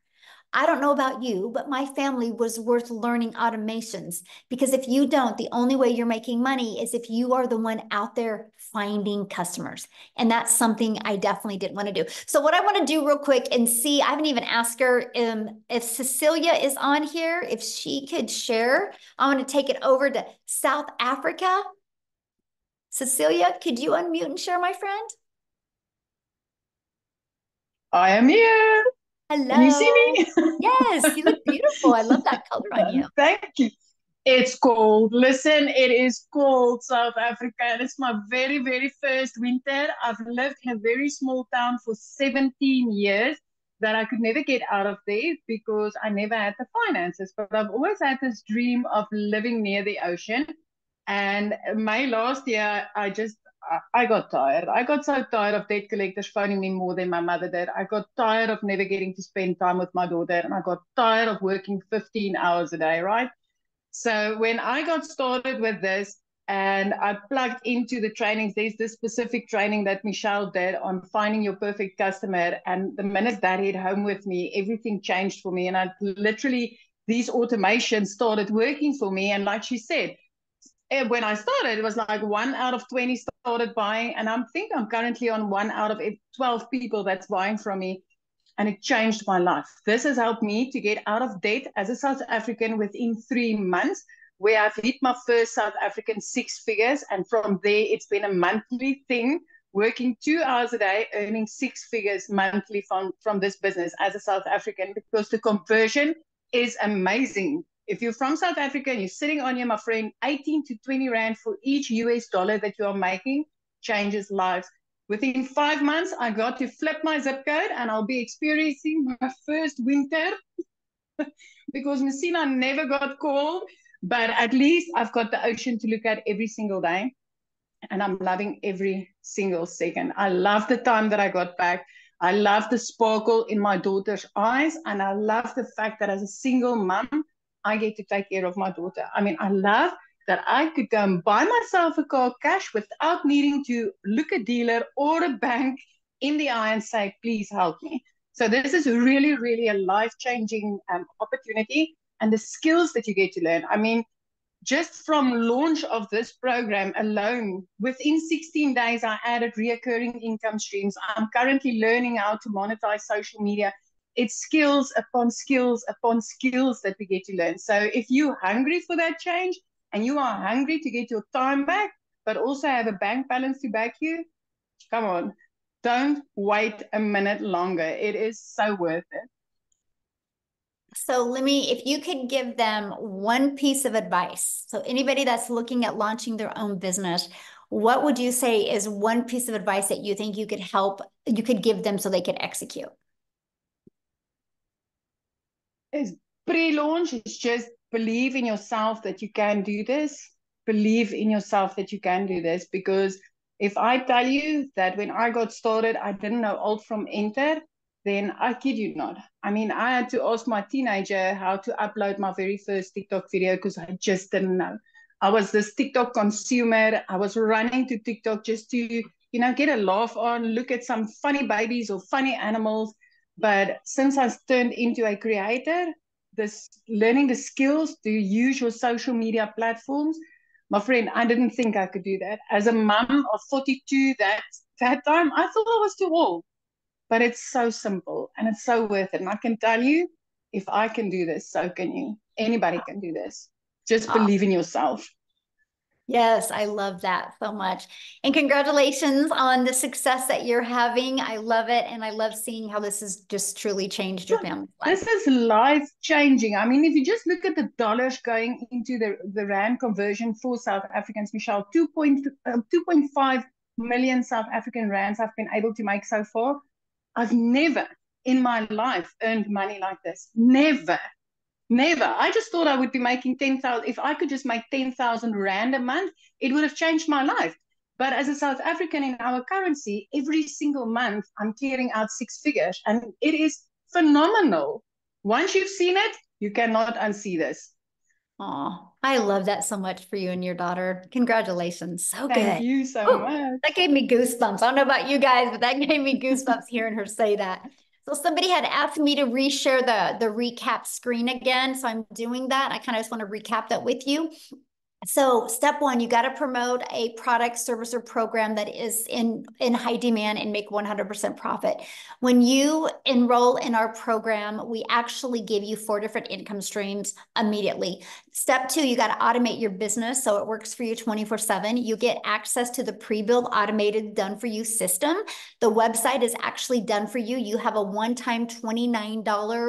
I don't know about you, but my family was worth learning automations, because if you don't, the only way you're making money is if you are the one out there finding customers. And that's something I definitely didn't want to do. So what I want to do real quick and see, I haven't even asked her if Cecilia is on here, if she could share. I want to take it over to South Africa. Cecilia, could you unmute and share, my friend? I am here. Hello. Can you see me? Yes, you look beautiful. I love that color on you. Thank you. It's cold. Listen, it is cold, South Africa, and it's my very, very first winter. I've lived in a very small town for 17 years that I could never get out of there because I never had the finances. But I've always had this dream of living near the ocean. And May last year, I got tired. I got so tired of debt collectors phoning me more than my mother did. I got tired of never getting to spend time with my daughter. And I got tired of working 15 hours a day, right? So when I got started with this and I plugged into the trainings, there's this specific training that Michelle did on finding your perfect customer. And the minute that hit home with me, everything changed for me. And I literally, these automations started working for me. And like she said, when I started, it was like 1 out of 20 started buying. And I think I'm currently on 1 out of 12 people that's buying from me. And it changed my life. This has helped me to get out of debt as a South African within 3 months, where I've hit my first South African 6 figures. And from there, it's been a monthly thing, working 2 hours a day, earning 6 figures monthly from this business as a South African, because the conversion is amazing. If you're from South Africa and you're sitting on here, my friend, 18 to 20 Rand for each US dollar that you are making changes lives. Within 5 months, I got to flip my zip code and I'll be experiencing my first winter because Messina never got cold, but at least I've got the ocean to look at every single day. And I'm loving every single second. I love the time that I got back. I love the sparkle in my daughter's eyes. And I love the fact that as a single mom, I get to take care of my daughter. I mean, I love that I could go and buy myself a car cash without needing to look a dealer or a bank in the eye and say, please help me. So this is really, really a life-changing opportunity, and the skills that you get to learn. I mean, just from launch of this program alone, within 16 days, I added reoccurring income streams. I'm currently learning how to monetize social media. It's skills upon skills upon skills that we get to learn. So if you're hungry for that change and you are hungry to get your time back, but also have a bank balance to back you, come on, don't wait a minute longer. It is so worth it. So if you could give them one piece of advice, so anybody that's looking at launching their own business, what would you say is one piece of advice that you think you could give them so they could execute? It's pre-launch. It's just believe in yourself that you can do this. Believe in yourself that you can do this. Because if I tell you that when I got started, I didn't know alt from enter, then I kid you not. I mean, I had to ask my teenager how to upload my very first TikTok video because I just didn't know. I was this TikTok consumer. I was running to TikTok just to, get a laugh on, look at some funny babies or funny animals. But since I've turned into a creator, learning the skills to use your social media platforms, my friend, I didn't think I could do that. As a mom of 42 that time, I thought I was too old. But it's so simple and it's so worth it. And I can tell you, if I can do this, so can you. Anybody can do this. Just believe in yourself. Yes, I love that so much. And congratulations on the success that you're having. I love it. And I love seeing how this has just truly changed your family's life. This is life changing. I mean, if you just look at the dollars going into the Rand conversion for South Africans, Michelle, 2.5 million South African Rands I've been able to make so far. I've never in my life earned money like this. Never. I just thought I would be making 10,000. If I could just make 10,000 Rand a month, it would have changed my life. But as a South African in our currency, every single month I'm clearing out 6 figures, and it is phenomenal. Once you've seen it, you cannot unsee this. Oh, I love that so much for you and your daughter. Congratulations. So good. Thank you so much. That gave me goosebumps. I don't know about you guys, but that gave me goosebumps hearing her say that. So somebody had asked me to reshare the recap screen again. So I'm doing that. I kind of just want to recap that with you. So step one, you got to promote a product, service, or program that is in high demand and make 100% profit. When you enroll in our program, we actually give you 4 different income streams immediately. Step two, you got to automate your business so it works for you 24/7. You get access to the pre-built automated done for you system. The website is actually done for you. You have a one-time $29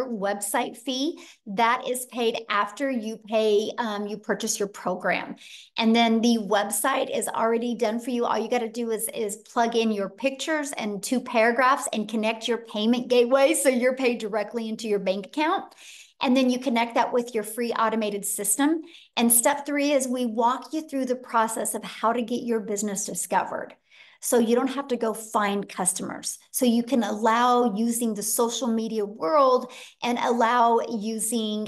website fee that is paid after you you purchase your program. And then the website is already done for you. All you got to do is plug in your pictures and 2 paragraphs and connect your payment gateway so you're paid directly into your bank account. And then you connect that with your free automated system. And step 3 is we walk you through the process of how to get your business discovered. So you don't have to go find customers. So you can allow using the social media world and allow using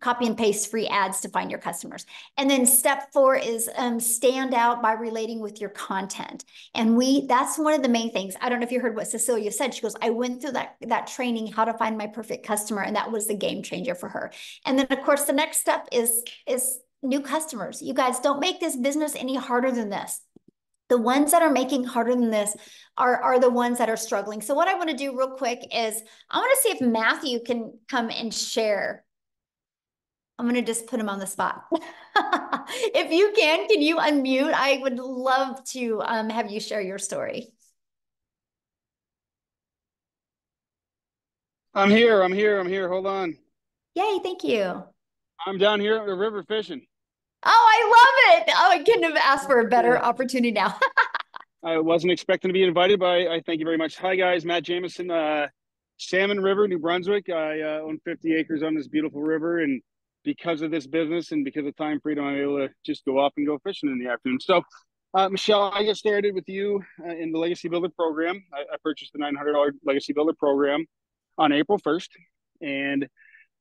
copy and paste free ads to find your customers. And then step 4 is stand out by relating with your content. And that's one of the main things. I don't know if you heard what Cecilia said. She goes, I went through that training, how to find my perfect customer. And that was the game changer for her. And then of course, the next step is new customers. You guys, don't make this business any harder than this. The ones that are making harder than this are the ones that are struggling. So what I want to do real quick is I want to see if Matthew can come and share. I'm going to just put him on the spot. If you can you unmute? I would love to have you share your story. I'm here. Hold on. Yay, thank you. I'm down here at the river fishing. Oh, I love it. Oh, I couldn't have asked for a better opportunity now. I wasn't expecting to be invited, but I thank you very much. Hi, guys. Matt Jameson, Salmon River, New Brunswick. I own 50 acres on this beautiful river. And because of this business and because of time freedom, I'm able to just go off and go fishing in the afternoon. So, Michelle, I got started with you in the Legacy Builder program. I purchased the $900 Legacy Builder program on April 1st. And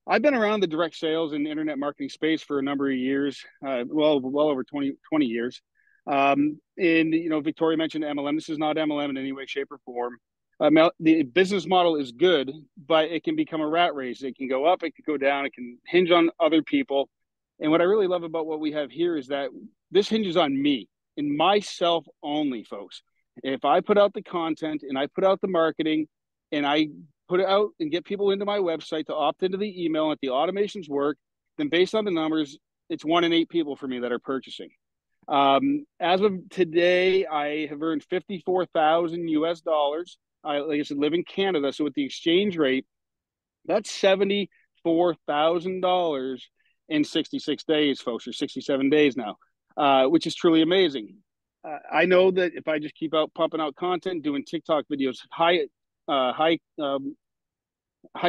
I've been around the direct sales and internet marketing space for a number of years, well over 20 years. And, Victoria mentioned MLM. This is not MLM in any way, shape, or form. The business model is good, but it can become a rat race. It can go up, it can go down, it can hinge on other people. And what I really love about what we have here is that this hinges on me and myself only, folks. If I put out the content and I put out the marketing and I put it out and get people into my website to opt into the email and if the automations work, then based on the numbers, it's 1 in 8 people for me that are purchasing. As of today, I have earned 54,000 US dollars. Like I said, live in Canada. So with the exchange rate, that's $74,000 in 66 days, folks, or 67 days now, which is truly amazing. I know that if I just keep out pumping out content, doing TikTok videos, high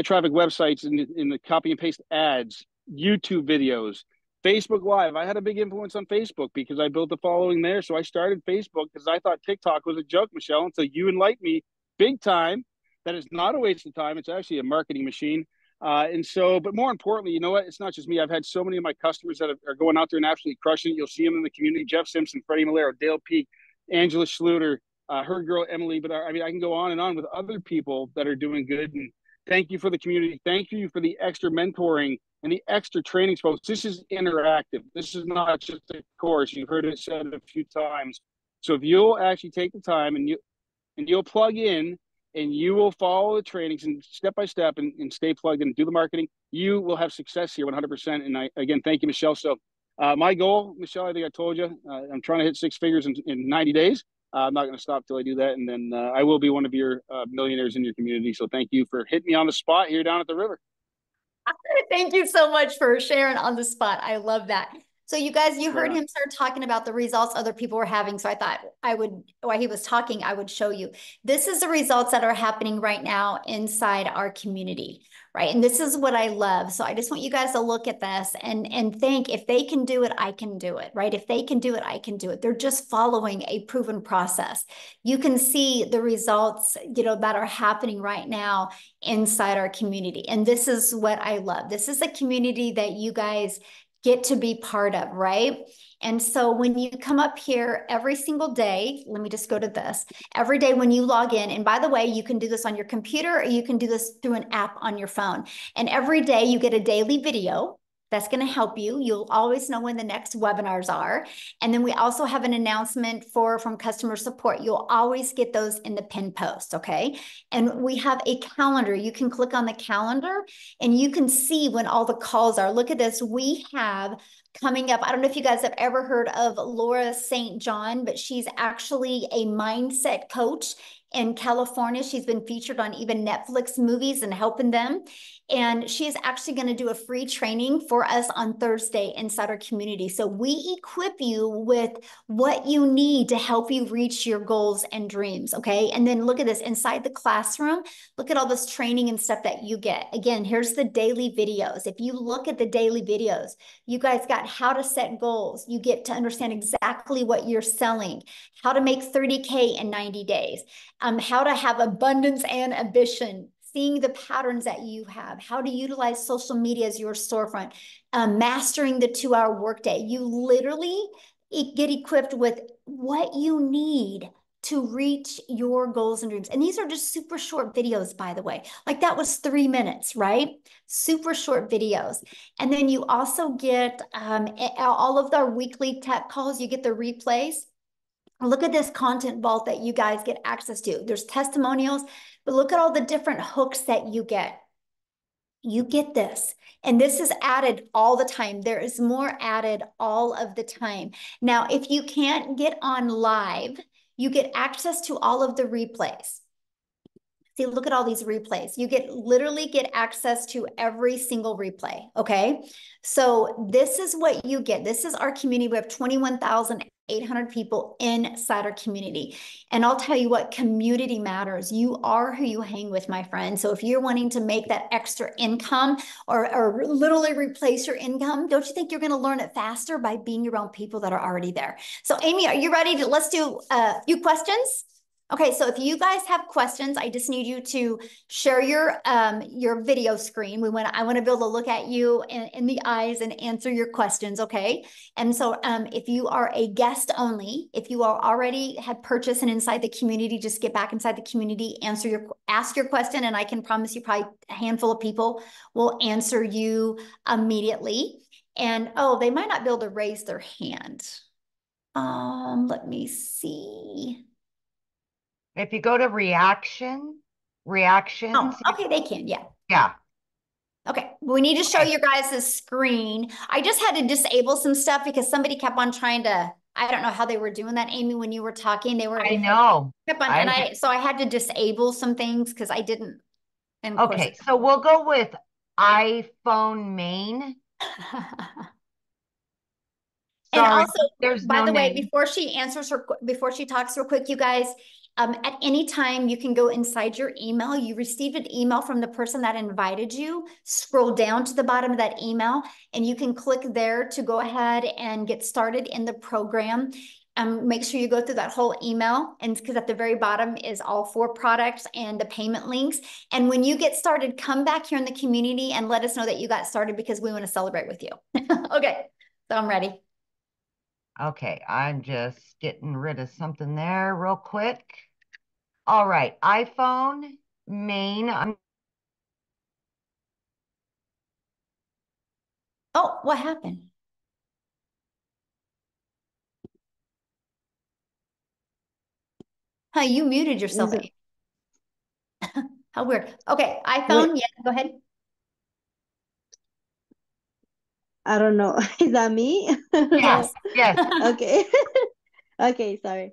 traffic websites in the copy and paste ads, YouTube videos, Facebook Live. I had a big influence on Facebook because I built a following there. So I started Facebook because I thought TikTok was a joke, Michelle, until you enlightened me big time that it's not a waste of time. It's actually a marketing machine. But more importantly, you know what? It's not just me. I've had so many of my customers that are going out there and absolutely crushing it. You'll see them in the community. Jeff Simpson, Freddie Malero, Dale Peak, Angela Schluter, her girl, Emily. But I mean, I can go on and on with other people that are doing good. And thank you for the community. Thank you for the extra mentoring and the extra training, folks. This is interactive. This is not just a course. You've heard it said a few times. So if you'll actually take the time and you'll plug in and you will follow the trainings and step by step and stay plugged in and do the marketing, you will have success here 100%. And again, thank you, Michelle. So my goal, Michelle, I think I told you, I'm trying to hit 6 figures in 90 days. I'm not going to stop till I do that. And then I will be one of your millionaires in your community. So thank you for hitting me on the spot here down at the river. Thank you so much for sharing on the spot. I love that. So you guys, you heard him start talking about the results other people were having. So I thought while he was talking, I would show you. This is the results that are happening right now inside our community, right? And this is what I love. So I just want you guys to look at this and think, if they can do it, I can do it, right? If they can do it, I can do it. They're just following a proven process. You can see the results, that are happening right now inside our community. And this is what I love. This is a community that you guys get to be part of, right? And so when you come up here every single day, let me just go to this. Every day when you log in, and by the way, you can do this on your computer or you can do this through an app on your phone. And every day you get a daily video that's going to help you. You'll always know when the next webinars are. And then we also have an announcement from customer support. You'll always get those in the pin post, okay? And we have a calendar. You can click on the calendar and you can see when all the calls are. Look at this. We have coming up, I don't know if you guys have ever heard of Laura St. John, but she's actually a mindset coach in California. She's been featured on even Netflix movies and helping them. And she is actually going to do a free training for us on Thursday inside our community. So we equip you with what you need to help you reach your goals and dreams, okay? And then look at this, inside the classroom, look at all this training and stuff that you get. Again, here's the daily videos. If you look at the daily videos, you guys got how to set goals. You get to understand exactly what you're selling, how to make 30K in 90 days, how to have abundance and ambition, seeing the patterns that you have, how to utilize social media as your storefront, mastering the 2-hour workday. You literally get equipped with what you need to reach your goals and dreams. And these are just super short videos, by the way. Like that was 3 minutes, right? Super short videos. And then you also get all of our weekly tech calls. You get the replays. Look at this content vault that you guys get access to. There's testimonials, but look at all the different hooks that you get. You get this. And this is added all the time. There is more added all of the time. Now, if you can't get on live, you get access to all of the replays. See, look at all these replays. You literally get access to every single replay, okay? So this is what you get. This is our community. We have 21,000 800 people inside our community. And I'll tell you what, community matters. You are who you hang with, my friend. So if you're wanting to make that extra income or literally replace your income, don't you think you're going to learn it faster by being around people that are already there? So Amy, are you ready to, let's do a few questions? Okay, so if you guys have questions, I just need you to share your video screen. I want to be able to look at you in the eyes and answer your questions, okay? And so if you are a guest only, if you are already had purchased and inside the community, just get back inside the community, ask your question, and I can promise you probably a handful of people will answer you immediately. And oh, they might not be able to raise their hand. Let me see. If you go to reactions. Oh, okay, they can, yeah. Yeah. Okay, we need to show you guys the screen. I just had to disable some stuff because somebody kept on trying to, I don't know how they were doing that, Amy, when you were talking. I know. So I had to disable some things because I didn't. And okay, so we'll go with iPhone main. And also, there's by the way, name. before she talks real quick, you guys, at any time you can go inside your email. You received an email from the person that invited you. Scroll down to the bottom of that email, and you can click there to go ahead and get started in the program. Make sure you go through that whole email, and because at the very bottom is all 4 products and the payment links. And when you get started, come back here in the community and let us know that you got started because we want to celebrate with you. Okay, so I'm ready. Okay, I'm just getting rid of something there real quick. All right, iPhone main. Oh, what happened? Huh, you muted yourself. How weird. Okay, iPhone, yeah, go ahead. I don't know. Is that me? Yes, yes. Okay. Okay, sorry.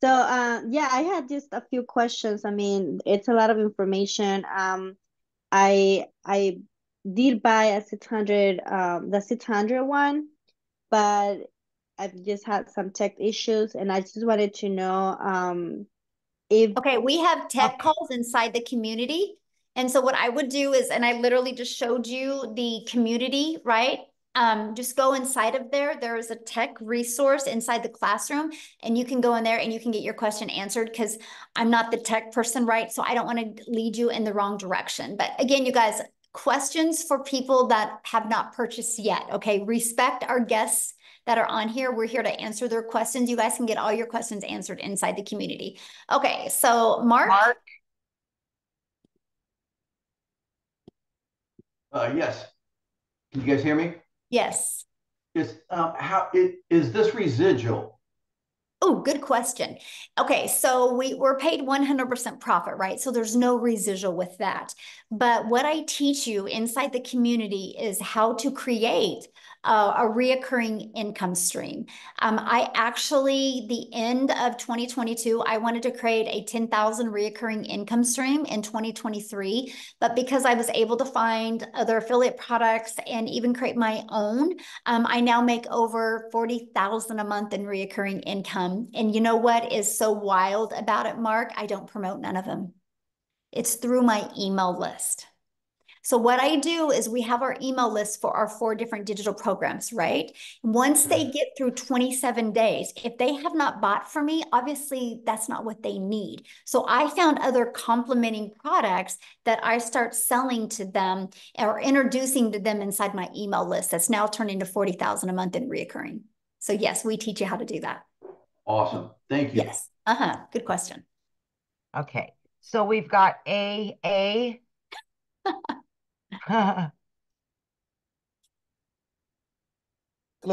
So, yeah, I had just a few questions. I mean, it's a lot of information. I did buy a 600, the 600 one, but I've just had some tech issues, and I just wanted to know, if Okay, we have tech calls inside the community. And so what I would do is, and I literally just showed you the community, right? Just go inside of there. There is a tech resource inside the classroom, and you can go in there and you can get your question answered because I'm not the tech person, right? So I don't want to lead you in the wrong direction. But again, you guys, questions for people that have not purchased yet, okay? Respect our guests that are on here. We're here to answer their questions. You guys can get all your questions answered inside the community. Okay, so Mark? Yes. Can you guys hear me? Yes. Is this residual? Oh, good question. Okay, so we're paid 100% profit, right? So there's no residual with that. But what I teach you inside the community is how to create a reoccurring income stream. I actually, the end of 2022, I wanted to create a 10,000 reoccurring income stream in 2023. But because I was able to find other affiliate products and even create my own, I now make over 40,000 a month in reoccurring income. And you know what is so wild about it, Mark? I don't promote none of them. It's through my email list. So what I do is we have our email list for our 4 different digital programs, right? Once they get through 27 days, if they have not bought from me, obviously that's not what they need. So I found other complementing products that I start selling to them or introducing to them inside my email list that's now turned into 40,000 a month in reoccurring. So yes, we teach you how to do that. Awesome. Thank you. Yes. Good question. Okay. So we've got A. Hello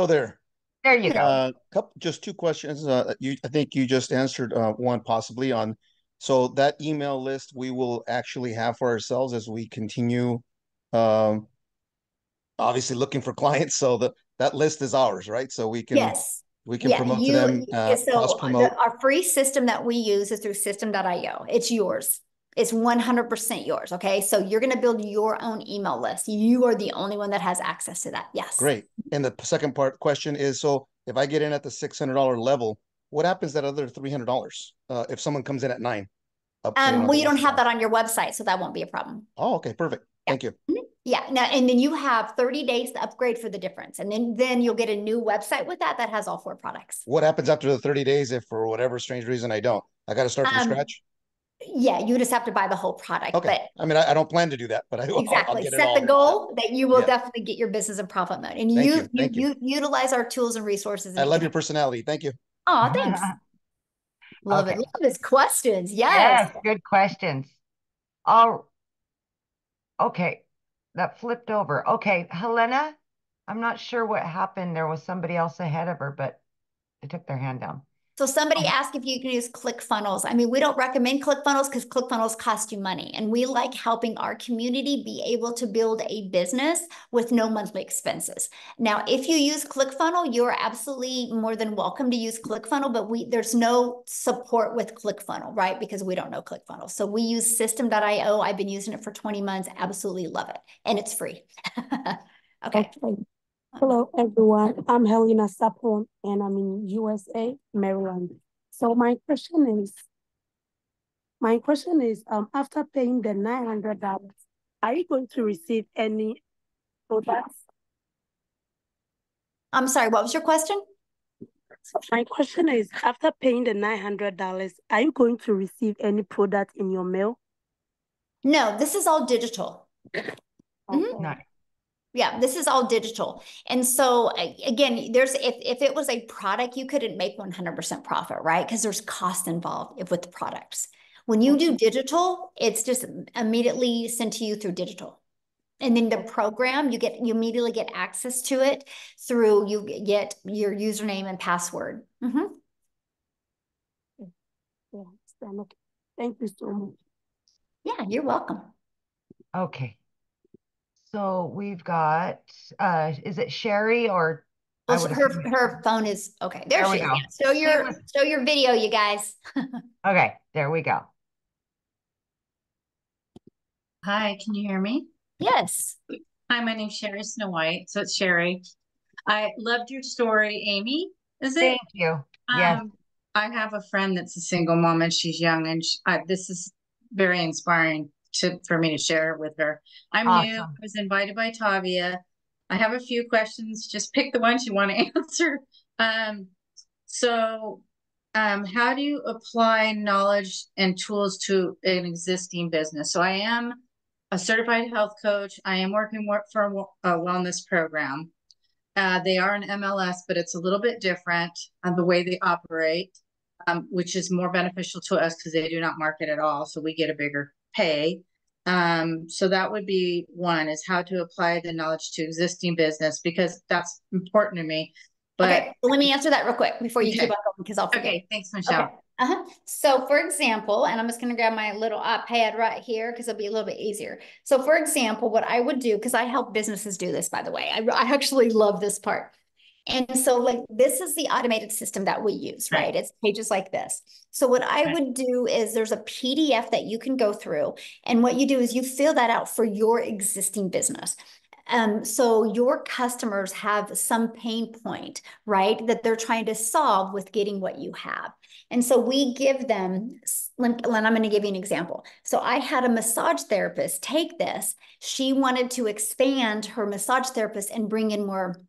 there. There you go. Just 2 questions. I think you just answered one possibly on. So that email list we will actually have for ourselves as we continue, obviously looking for clients. So that list is ours, right? So we can promote to them. So our free system that we use is through system.io. It's yours. It's 100% yours. Okay. So you're going to build your own email list. You are the only one that has access to that. Yes. Great. And the second question is, so if I get in at the $600 level, what happens that other $300 if someone comes in at 9? Well, you don't have that on your website, so that won't be a problem. Oh, okay, perfect. Yeah. Thank you. Yeah. Now, and then you have 30 days to upgrade for the difference. And then you'll get a new website with that has all 4 products. What happens after the 30 days if for whatever strange reason I don't? I got to start from scratch? Yeah, you just have to buy the whole product. Okay. But I mean, I don't plan to do that, but exactly. I'll get Set it all. the goal that you will definitely get your business in profit mode. And you utilize our tools and resources. I love your personality. Thank you. Oh, thanks. Love it. Love his questions. Yes. Good questions. Oh, okay. That flipped over. Okay, Helena, I'm not sure what happened. There was somebody else ahead of her, but they took their hand down. So somebody asked if you can use ClickFunnels. I mean, we don't recommend ClickFunnels because ClickFunnels cost you money. And we like helping our community be able to build a business with no monthly expenses. Now, if you use ClickFunnels, you're absolutely more than welcome to use ClickFunnels, but there's no support with ClickFunnels, right? Because we don't know ClickFunnels. So we use System.io. I've been using it for 20 months. Absolutely love it. And it's free. Okay. Hello, everyone. I'm Helena Sapon, and I'm in USA, Maryland. So my question is, after paying the $900, are you going to receive any products? I'm sorry, what was your question? So my question is, after paying the $900, are you going to receive any product in your mail? No, this is all digital. Nice. Yeah, this is all digital. And so again, if it was a product, you couldn't make 100% profit, right? Because there's cost involved with the products. When you do digital, it's just immediately sent to you through digital. And then the program, you immediately get access to it through, you get your username and password. Yeah, okay. Thank you so much. Yeah, you're welcome. Okay. So we've got, is it Sherry or? Well, her phone is, okay, there she is. Yeah. Show your video, you guys. Okay, there we go. Hi, can you hear me? Yes. Hi, my name's Sherry Snow White. So it's Sherry. I loved your story, Amy. Is it? Thank you. Yes. I have a friend that's a single mom and she's young, and this is very inspiring for me to share with her. I'm new. I was invited by Tavia. I have a few questions. Just pick the ones you want to answer. How do you apply knowledge and tools to an existing business? So I am a certified health coach. I am working for a wellness program. They are an MLS, but it's a little bit different on the way they operate, which is more beneficial to us because they do not market at all. So we get a bigger pay. So that would be one, is how to apply the knowledge to existing business, because that's important to me. But okay, well, let me answer that real quick before you keep on going, because I'll forget. Okay, thanks, Michelle. Okay. So for example, and I'm just going to grab my little iPad right here because it'll be a little bit easier. So for example, what I would do, because I help businesses do this, by the way, I actually love this part. And so like, this is the automated system that we use, right? It's pages like this. So what I would do is there's a PDF that you can go through. And what you do is you fill that out for your existing business. So your customers have some pain point, right, that they're trying to solve with getting what you have. And so we give them, and I'm going to give you an example. So I had a massage therapist take this. She wanted to expand her massage therapist and bring in more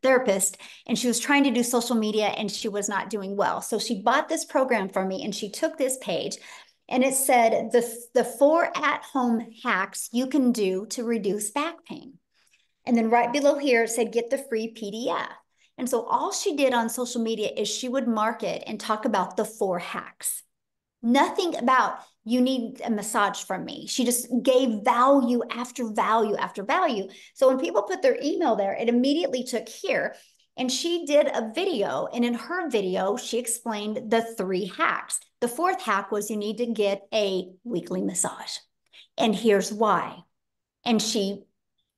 therapist, and she was trying to do social media and she was not doing well. So she bought this program from me and she took this page and it said the 4 at-home hacks you can do to reduce back pain. And then right below here, it said, get the free PDF. And so all she did on social media is she would market and talk about the 4 hacks. Nothing about, you need a massage from me. She just gave value after value after value. So when people put their email there, it immediately took here. And she did a video, and in her video, she explained the 3 hacks. The 4th hack was you need to get a weekly massage. And here's why. And she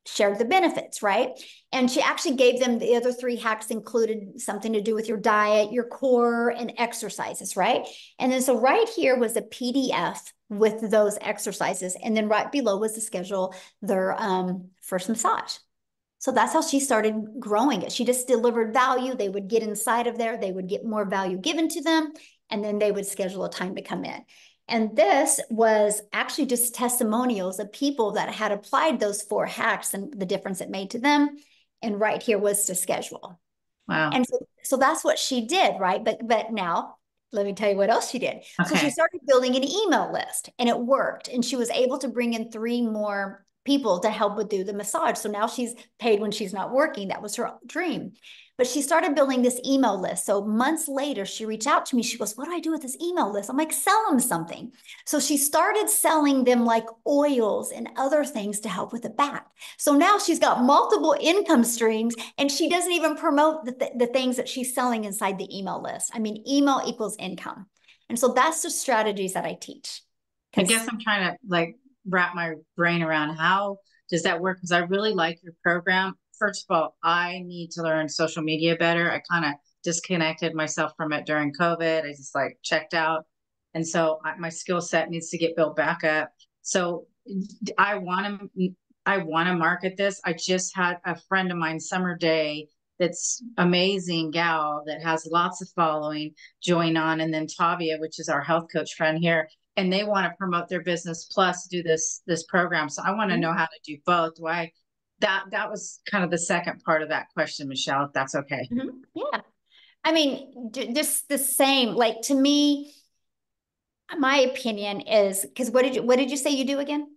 shared the benefits, right? And she actually gave them the other 3 hacks included something to do with your diet, your core, and exercises, right? And then so right here was a PDF with those exercises. And then right below was to schedule their first massage. So that's how she started growing it. She just delivered value. They would get inside of there, they would get more value given to them, and then they would schedule a time to come in. And this was actually just testimonials of people that had applied those 4 hacks and the difference it made to them. And right here was to schedule. Wow. And so that's what she did, right? But now let me tell you what else she did. Okay. So she started building an email list, and it worked. And she was able to bring in 3 more people to help with do the massage. So now she's paid when she's not working. That was her dream. But she started building this email list. So months later, she reached out to me. She goes, what do I do with this email list? I'm like, sell them something. So she started selling them like oils and other things to help with the back. So now she's got multiple income streams, and she doesn't even promote the things that she's selling inside the email list. I mean, email equals income. And so that's the strategies that I teach. I guess I'm trying to like wrap my brain around how does that work? Because I really like your program. First of all, I need to learn social media better. I kind of disconnected myself from it during COVID. I just like checked out. And so my skill set needs to get built back up. So I want to market this. I just had a friend of mine, Summer Day, that's amazing gal that has lots of following, join on. And then Tavia, which is our health coach friend here, and they want to promote their business plus do this program. So I want to know how to do both. That was kind of the second part of that question, Michelle, if that's okay. Yeah. I mean, just the same, like to me, my opinion is, because what did you say you do again?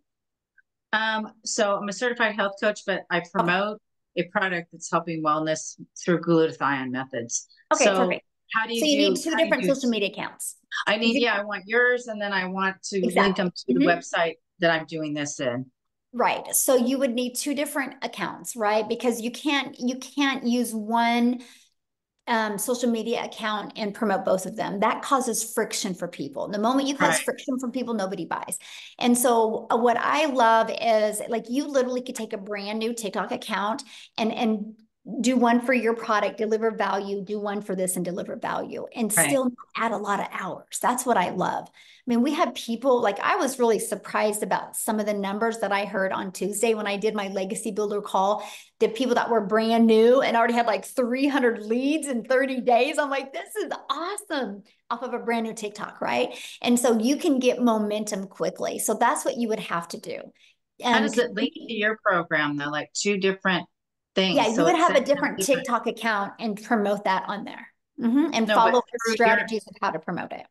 So I'm a certified health coach, but I promote a product that's helping wellness through glutathione methods. Okay, so perfect. How do you so you need 2 different social media accounts. I want yours, and then I want to link them to the website that I'm doing this in. Right. So you would need 2 different accounts, right? Because you can't use one social media account and promote both of them. That causes friction for people. The moment you cause friction for people, nobody buys. And so what I love is like you literally could take a brand new TikTok account and do one for your product, deliver value, do one for this and deliver value, and still add a lot of hours. That's what I love. I mean, we had people, like I was really surprised about some of the numbers that I heard on Tuesday when I did my legacy builder call. The people that were brand new and already had like 300 leads in 30 days. I'm like, this is awesome, off of a brand new TikTok, right? And so you can get momentum quickly. So that's what you would have to do. How does it link to your program though? Like 2 different things. Yeah, you would have a different TikTok account and promote that on there. And follow the strategies of how to promote it.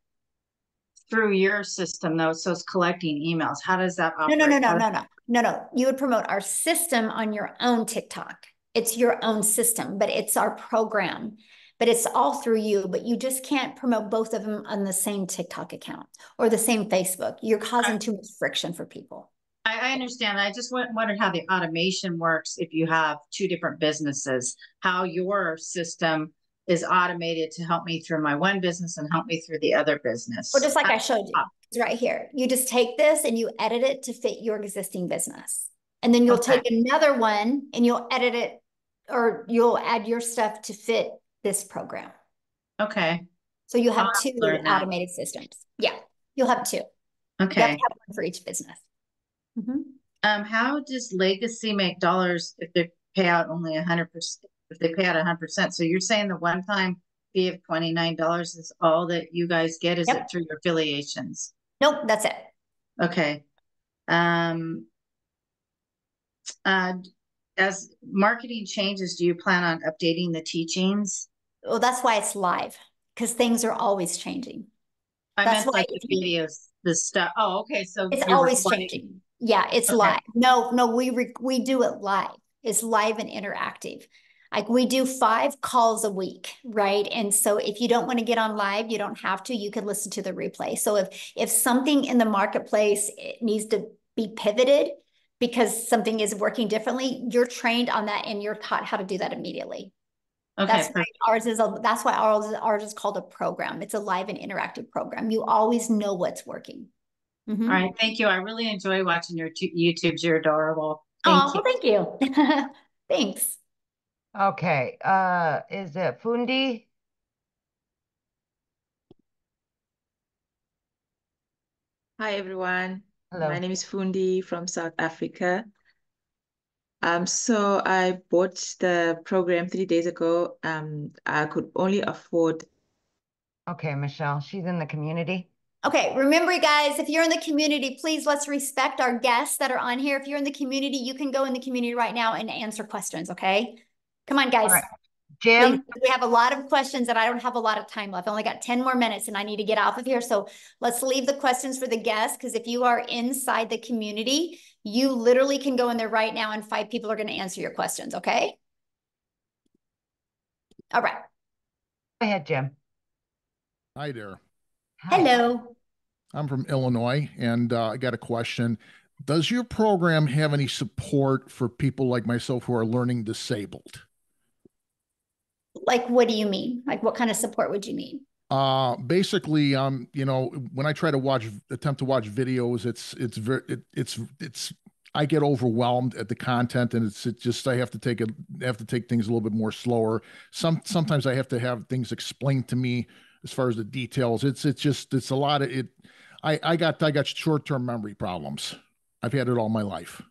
Through your system though, so it's collecting emails. How does that operate? No. You would promote our system on your own TikTok. It's your own system, but it's our program. But it's all through you, but you just can't promote both of them on the same TikTok account or the same Facebook. You're causing too much friction for people. I understand. I just wondered how the automation works if you have 2 different businesses, how your system is automated to help me through my one business and help me through the other business. Well, just like I showed you, it's right here. You just take this and you edit it to fit your existing business. And then you'll take another one and you'll edit it, or you'll add your stuff to fit this program. Okay. So you have 2 automated systems. Yeah, you'll have 2. Okay. You have to have one for each business. How does Legacy make dollars if they pay out only 100%? If they pay out 100%, so you're saying the one-time fee of $29 is all that you guys get? Is it through your affiliations? Nope, that's it. Okay. As marketing changes, do you plan on updating the teachings? Well, that's why it's live, because things are always changing. I meant like the videos, the stuff. Oh, okay. So it's always changing. Yeah, it's live. No, we do it live. It's live and interactive. Like we do 5 calls a week, right? And so if you don't want to get on live, you don't have to. You can listen to the replay. So if something in the marketplace it needs to be pivoted because something is working differently, you're trained on that and you're taught how to do that immediately. Okay, that's why ours is called a program. It's a live and interactive program. You always know what's working. All right, thank you. I really enjoy watching your YouTubes. You're adorable. Thank you. Thanks. Okay, is it Fundi? Hi everyone. Hello. My name is Fundi from South Africa. So I bought the program 3 days ago. I could only afford. Okay, Michelle, she's in the community. Okay, remember guys, if you're in the community, please let's respect our guests that are on here. If you're in the community, you can go in the community right now and answer questions, okay? Come on, guys. All right. Jim? Please, we have a lot of questions and I don't have a lot of time left. I only got 10 more minutes and I need to get off of here. So let's leave the questions for the guests, because if you are inside the community, you literally can go in there right now and 5 people are going to answer your questions, okay? All right. Go ahead, Jim. Hi there. Hi. Hello. I'm from Illinois, and I got a question. Does your program have any support for people like myself who are learning disabled? Like, what do you mean? Like, what kind of support would you need? Basically, you know, when I try to attempt to watch videos, it's I get overwhelmed at the content, and it's just I have to take things a little bit more slower. Sometimes I have to have things explained to me as far as the details. It's a lot of it. I got short-term memory problems. I've had it all my life.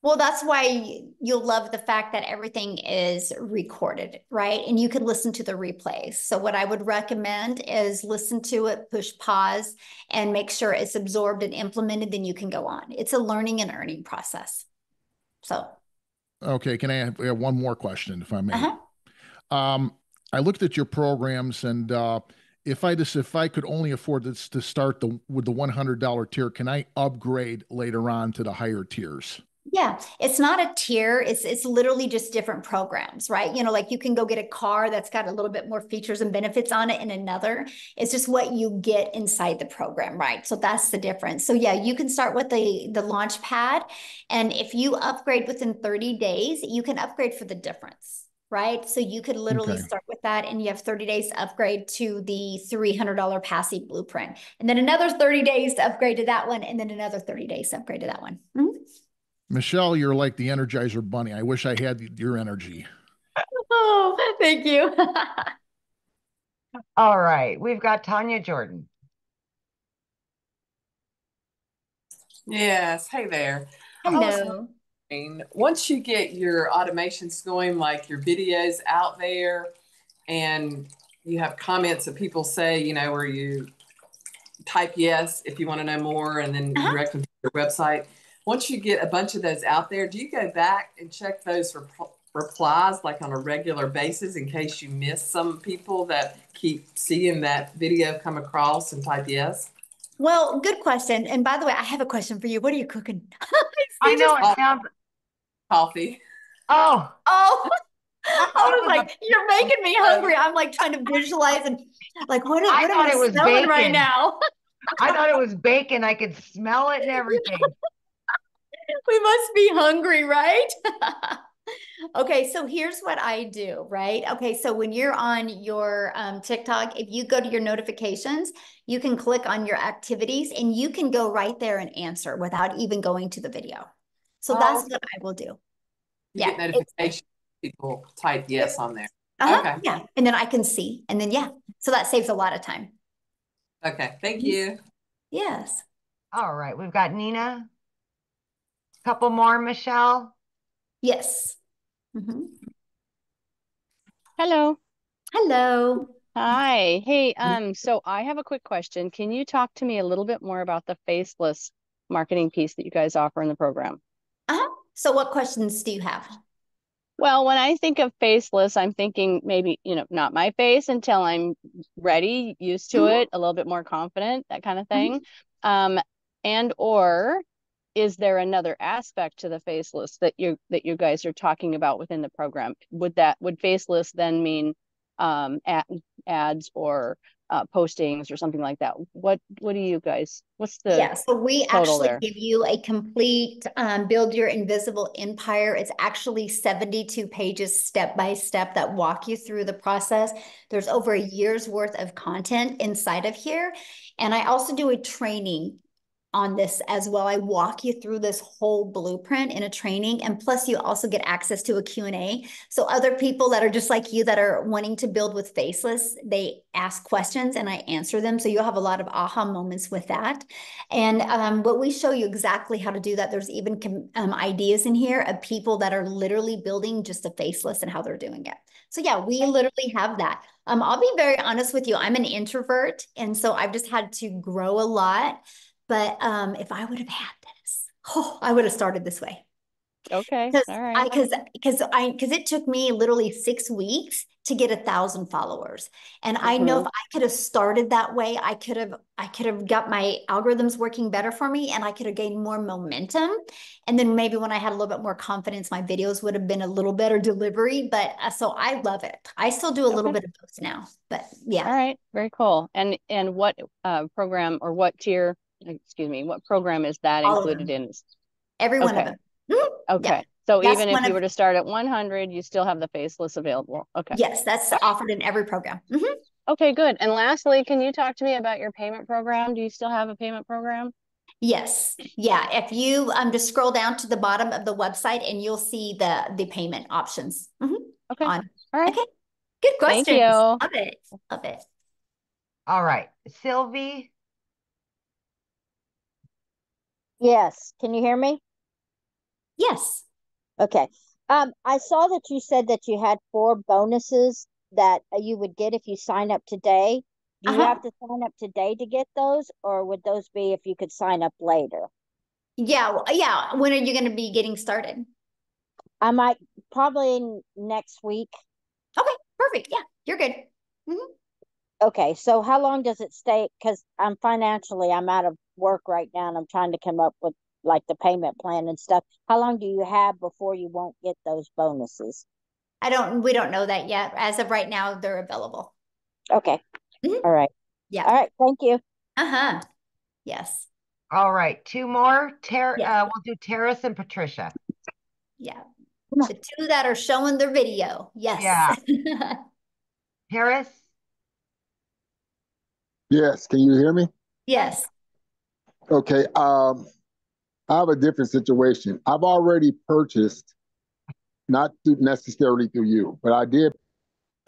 Well, that's why you'll love the fact that everything is recorded, right? And you can listen to the replays. So what I would recommend is listen to it, push pause, and make sure it's absorbed and implemented, then you can go on. It's a learning and earning process. So. Okay, can I have one more question, if I may? Uh-huh. I looked at your programs, and if I could only afford this to start with the $100 tier, can I upgrade later on to the higher tiers? Yeah, it's not a tier. It's literally just different programs, right? You know, like you can go get a car that's got a little bit more features and benefits on it in another. It's just what you get inside the program, right? So that's the difference. So yeah, you can start with the launch pad, and if you upgrade within 30 days, you can upgrade for the difference, right? So you could literally start with that, and you have 30 days to upgrade to the $300 passive blueprint, and then another 30 days to upgrade to that one, and then another 30 days to upgrade to that one. Mm-hmm. Michelle, you're like the Energizer Bunny. I wish I had your energy. Oh, thank you. All right, we've got Tanya Jordan. Yes, hey there. Hello. Once you get your automations going, like your videos out there, and you have comments that people say, you know, where you type yes if you want to know more, and then direct them to your website. Once you get a bunch of those out there, do you go back and check those replies like on a regular basis in case you miss some people that keep seeing that video come across and type yes? Well, good question. And by the way, I have a question for you. What are you cooking? I know it sounds coffee. Oh. I was like, you're making me hungry. I'm like trying to visualize and like, what am I smelling right now? I thought it was bacon. I could smell it and everything. We must be hungry, right? Okay, so here's what I do, right? Okay, so when you're on your TikTok, if you go to your notifications, you can click on your activities and you can go right there and answer without even going to the video. So that's what I will do. You get notifications, people type yes on there. Okay. Yeah, and then I can see, and then so that saves a lot of time. Okay, thank you. Yes. All right, we've got Nina. Couple more, Michelle. Yes. Hello. Hello. Hi. Hey, so I have a quick question. Can you talk to me a little bit more about the faceless marketing piece that you guys offer in the program? So what questions do you have? Well, when I think of faceless, I'm thinking maybe, you know, not my face until I'm ready, used to it, a little bit more confident, that kind of thing. And or is there another aspect to the faceless that you guys are talking about within the program? Would faceless then mean ads or postings or something like that? What do you guys, what's the so we total actually there? give you a complete build your invisible empire. It's actually 72 pages step by step that walk you through the process. There's over a year's worth of content inside of here. And I also do a training on this as well. I walk you through this whole blueprint in a training, and plus you also get access to a Q&A. So other people that are just like you that are wanting to build with faceless, they ask questions and I answer them. So you'll have a lot of aha moments with that. And but we show you exactly how to do that. There's even ideas in here of people that are literally building just a faceless and how they're doing it. So yeah, we literally have that. I'll be very honest with you. I'm an introvert, and so I've just had to grow a lot. But if I would have had this, I would have started this way. Okay. Because All right. because it took me literally 6 weeks to get 1,000 followers. And I know if I could have started that way, I could have got my algorithms working better for me, and I could have gained more momentum. And then maybe when I had a little bit more confidence, my videos would have been a little better delivery. But so I love it. I still do a little bit of both now. But yeah. All right. Very cool. And what program or what tier, excuse me, what program is that All included in? Every one of them. Okay. Yeah. So That's even if you were to start at 100, you still have the faceless available. Okay. Yes, that's offered in every program. Okay, good. And lastly, can you talk to me about your payment program? Do you still have a payment program? Yes. Yeah. If you just scroll down to the bottom of the website and you'll see the payment options. Okay. All right. Okay. Good question. Thank you. Love it. Love it. All right. Sylvie. Yes. Can you hear me? Yes. Okay. I saw that you said that you had 4 bonuses that you would get if you sign up today. Do you have to sign up today to get those, or would those be if you could sign up later? Yeah. Yeah. When are you going to be getting started? I might probably next week. Okay. Perfect. Yeah. You're good. Okay. So how long does it stay? Because I'm out of work right now, and I'm trying to come up with like the payment plan and stuff. How long do you have before you won't get those bonuses? We don't know that yet. As of right now, they're available. Okay. All right. Yeah. All right. Thank you. Yes. All right. 2 more. We'll do Terrace and Patricia. Yeah. The 2 that are showing their video. Yes. Yeah. Terrace? Yes. Can you hear me? Yes. Okay. I have a different situation. I've already purchased, not necessarily through you, but I did.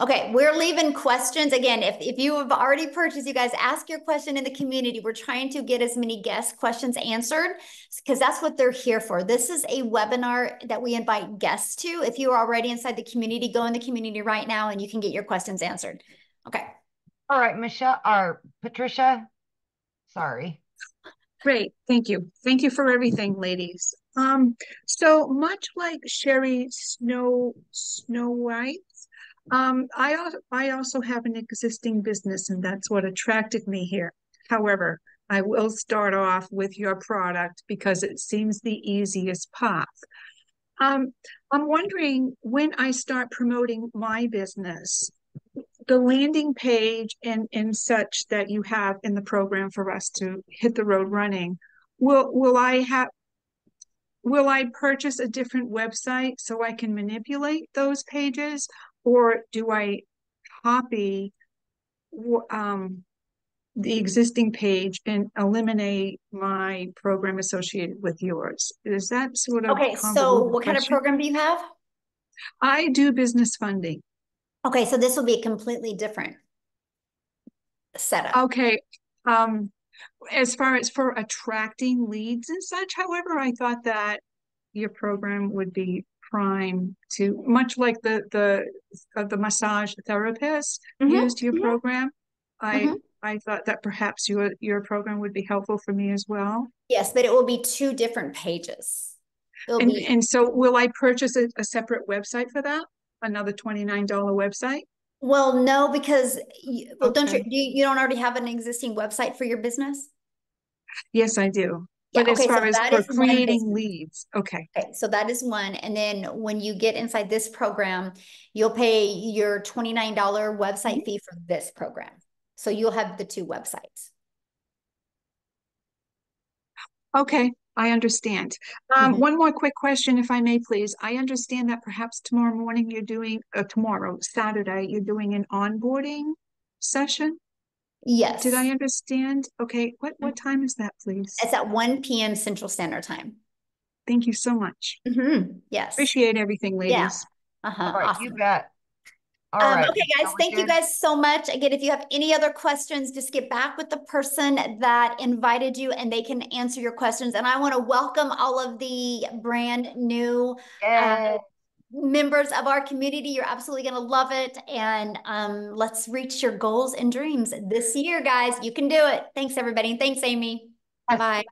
Okay, we're leaving questions. Again, if you have already purchased, you guys ask your question in the community. We're trying to get as many guest questions answered because that's what they're here for. This is a webinar that we invite guests to. If you are already inside the community, go in the community right now and you can get your questions answered. Okay. All right, Michelle or Patricia. Sorry. Great, thank you. Thank you for everything, ladies. So much like Sherry Snow White, I also have an existing business, and that's what attracted me here. However, I will start off with your product because it seems the easiest path. I'm wondering, when I start promoting my business, the landing page and such that you have in the program for us to hit the road running, will I purchase a different website so I can manipulate those pages, or do I copy the existing page and eliminate my program associated with yours? Is that sort of okay? So what kind of program do you have? I do business funding. Okay, so this will be a completely different setup. Okay. As far as for attracting leads and such, however, I thought that your program would be prime to, much like the massage therapist used your program. I thought that perhaps your program would be helpful for me as well. Yes, but it will be 2 different pages. And so will I purchase a separate website for that? Another $29 website? Well, no, because don't you don't already have an existing website for your business? Yes, I do. Yeah, but as okay, far so as that for is creating leads, okay. Okay, so that is one. And then when you get inside this program, you'll pay your $29 website fee for this program. So you'll have the 2 websites. Okay, I understand. One more quick question, if I may, please. I understand that perhaps tomorrow morning you're doing, Saturday, you're doing an onboarding session? Yes. Did I understand? Okay, what time is that, please? It's at 1 p.m. Central Standard Time. Thank you so much. Yes. Appreciate everything, ladies. Yeah. All right, Awesome. you bet. All right. Okay, guys, thank you guys so much. Again, if you have any other questions, just get back with the person that invited you and they can answer your questions. And I want to welcome all of the brand new members of our community. You're absolutely going to love it. And let's reach your goals and dreams this year, guys. You can do it. Thanks, everybody. Thanks, Amy. Bye.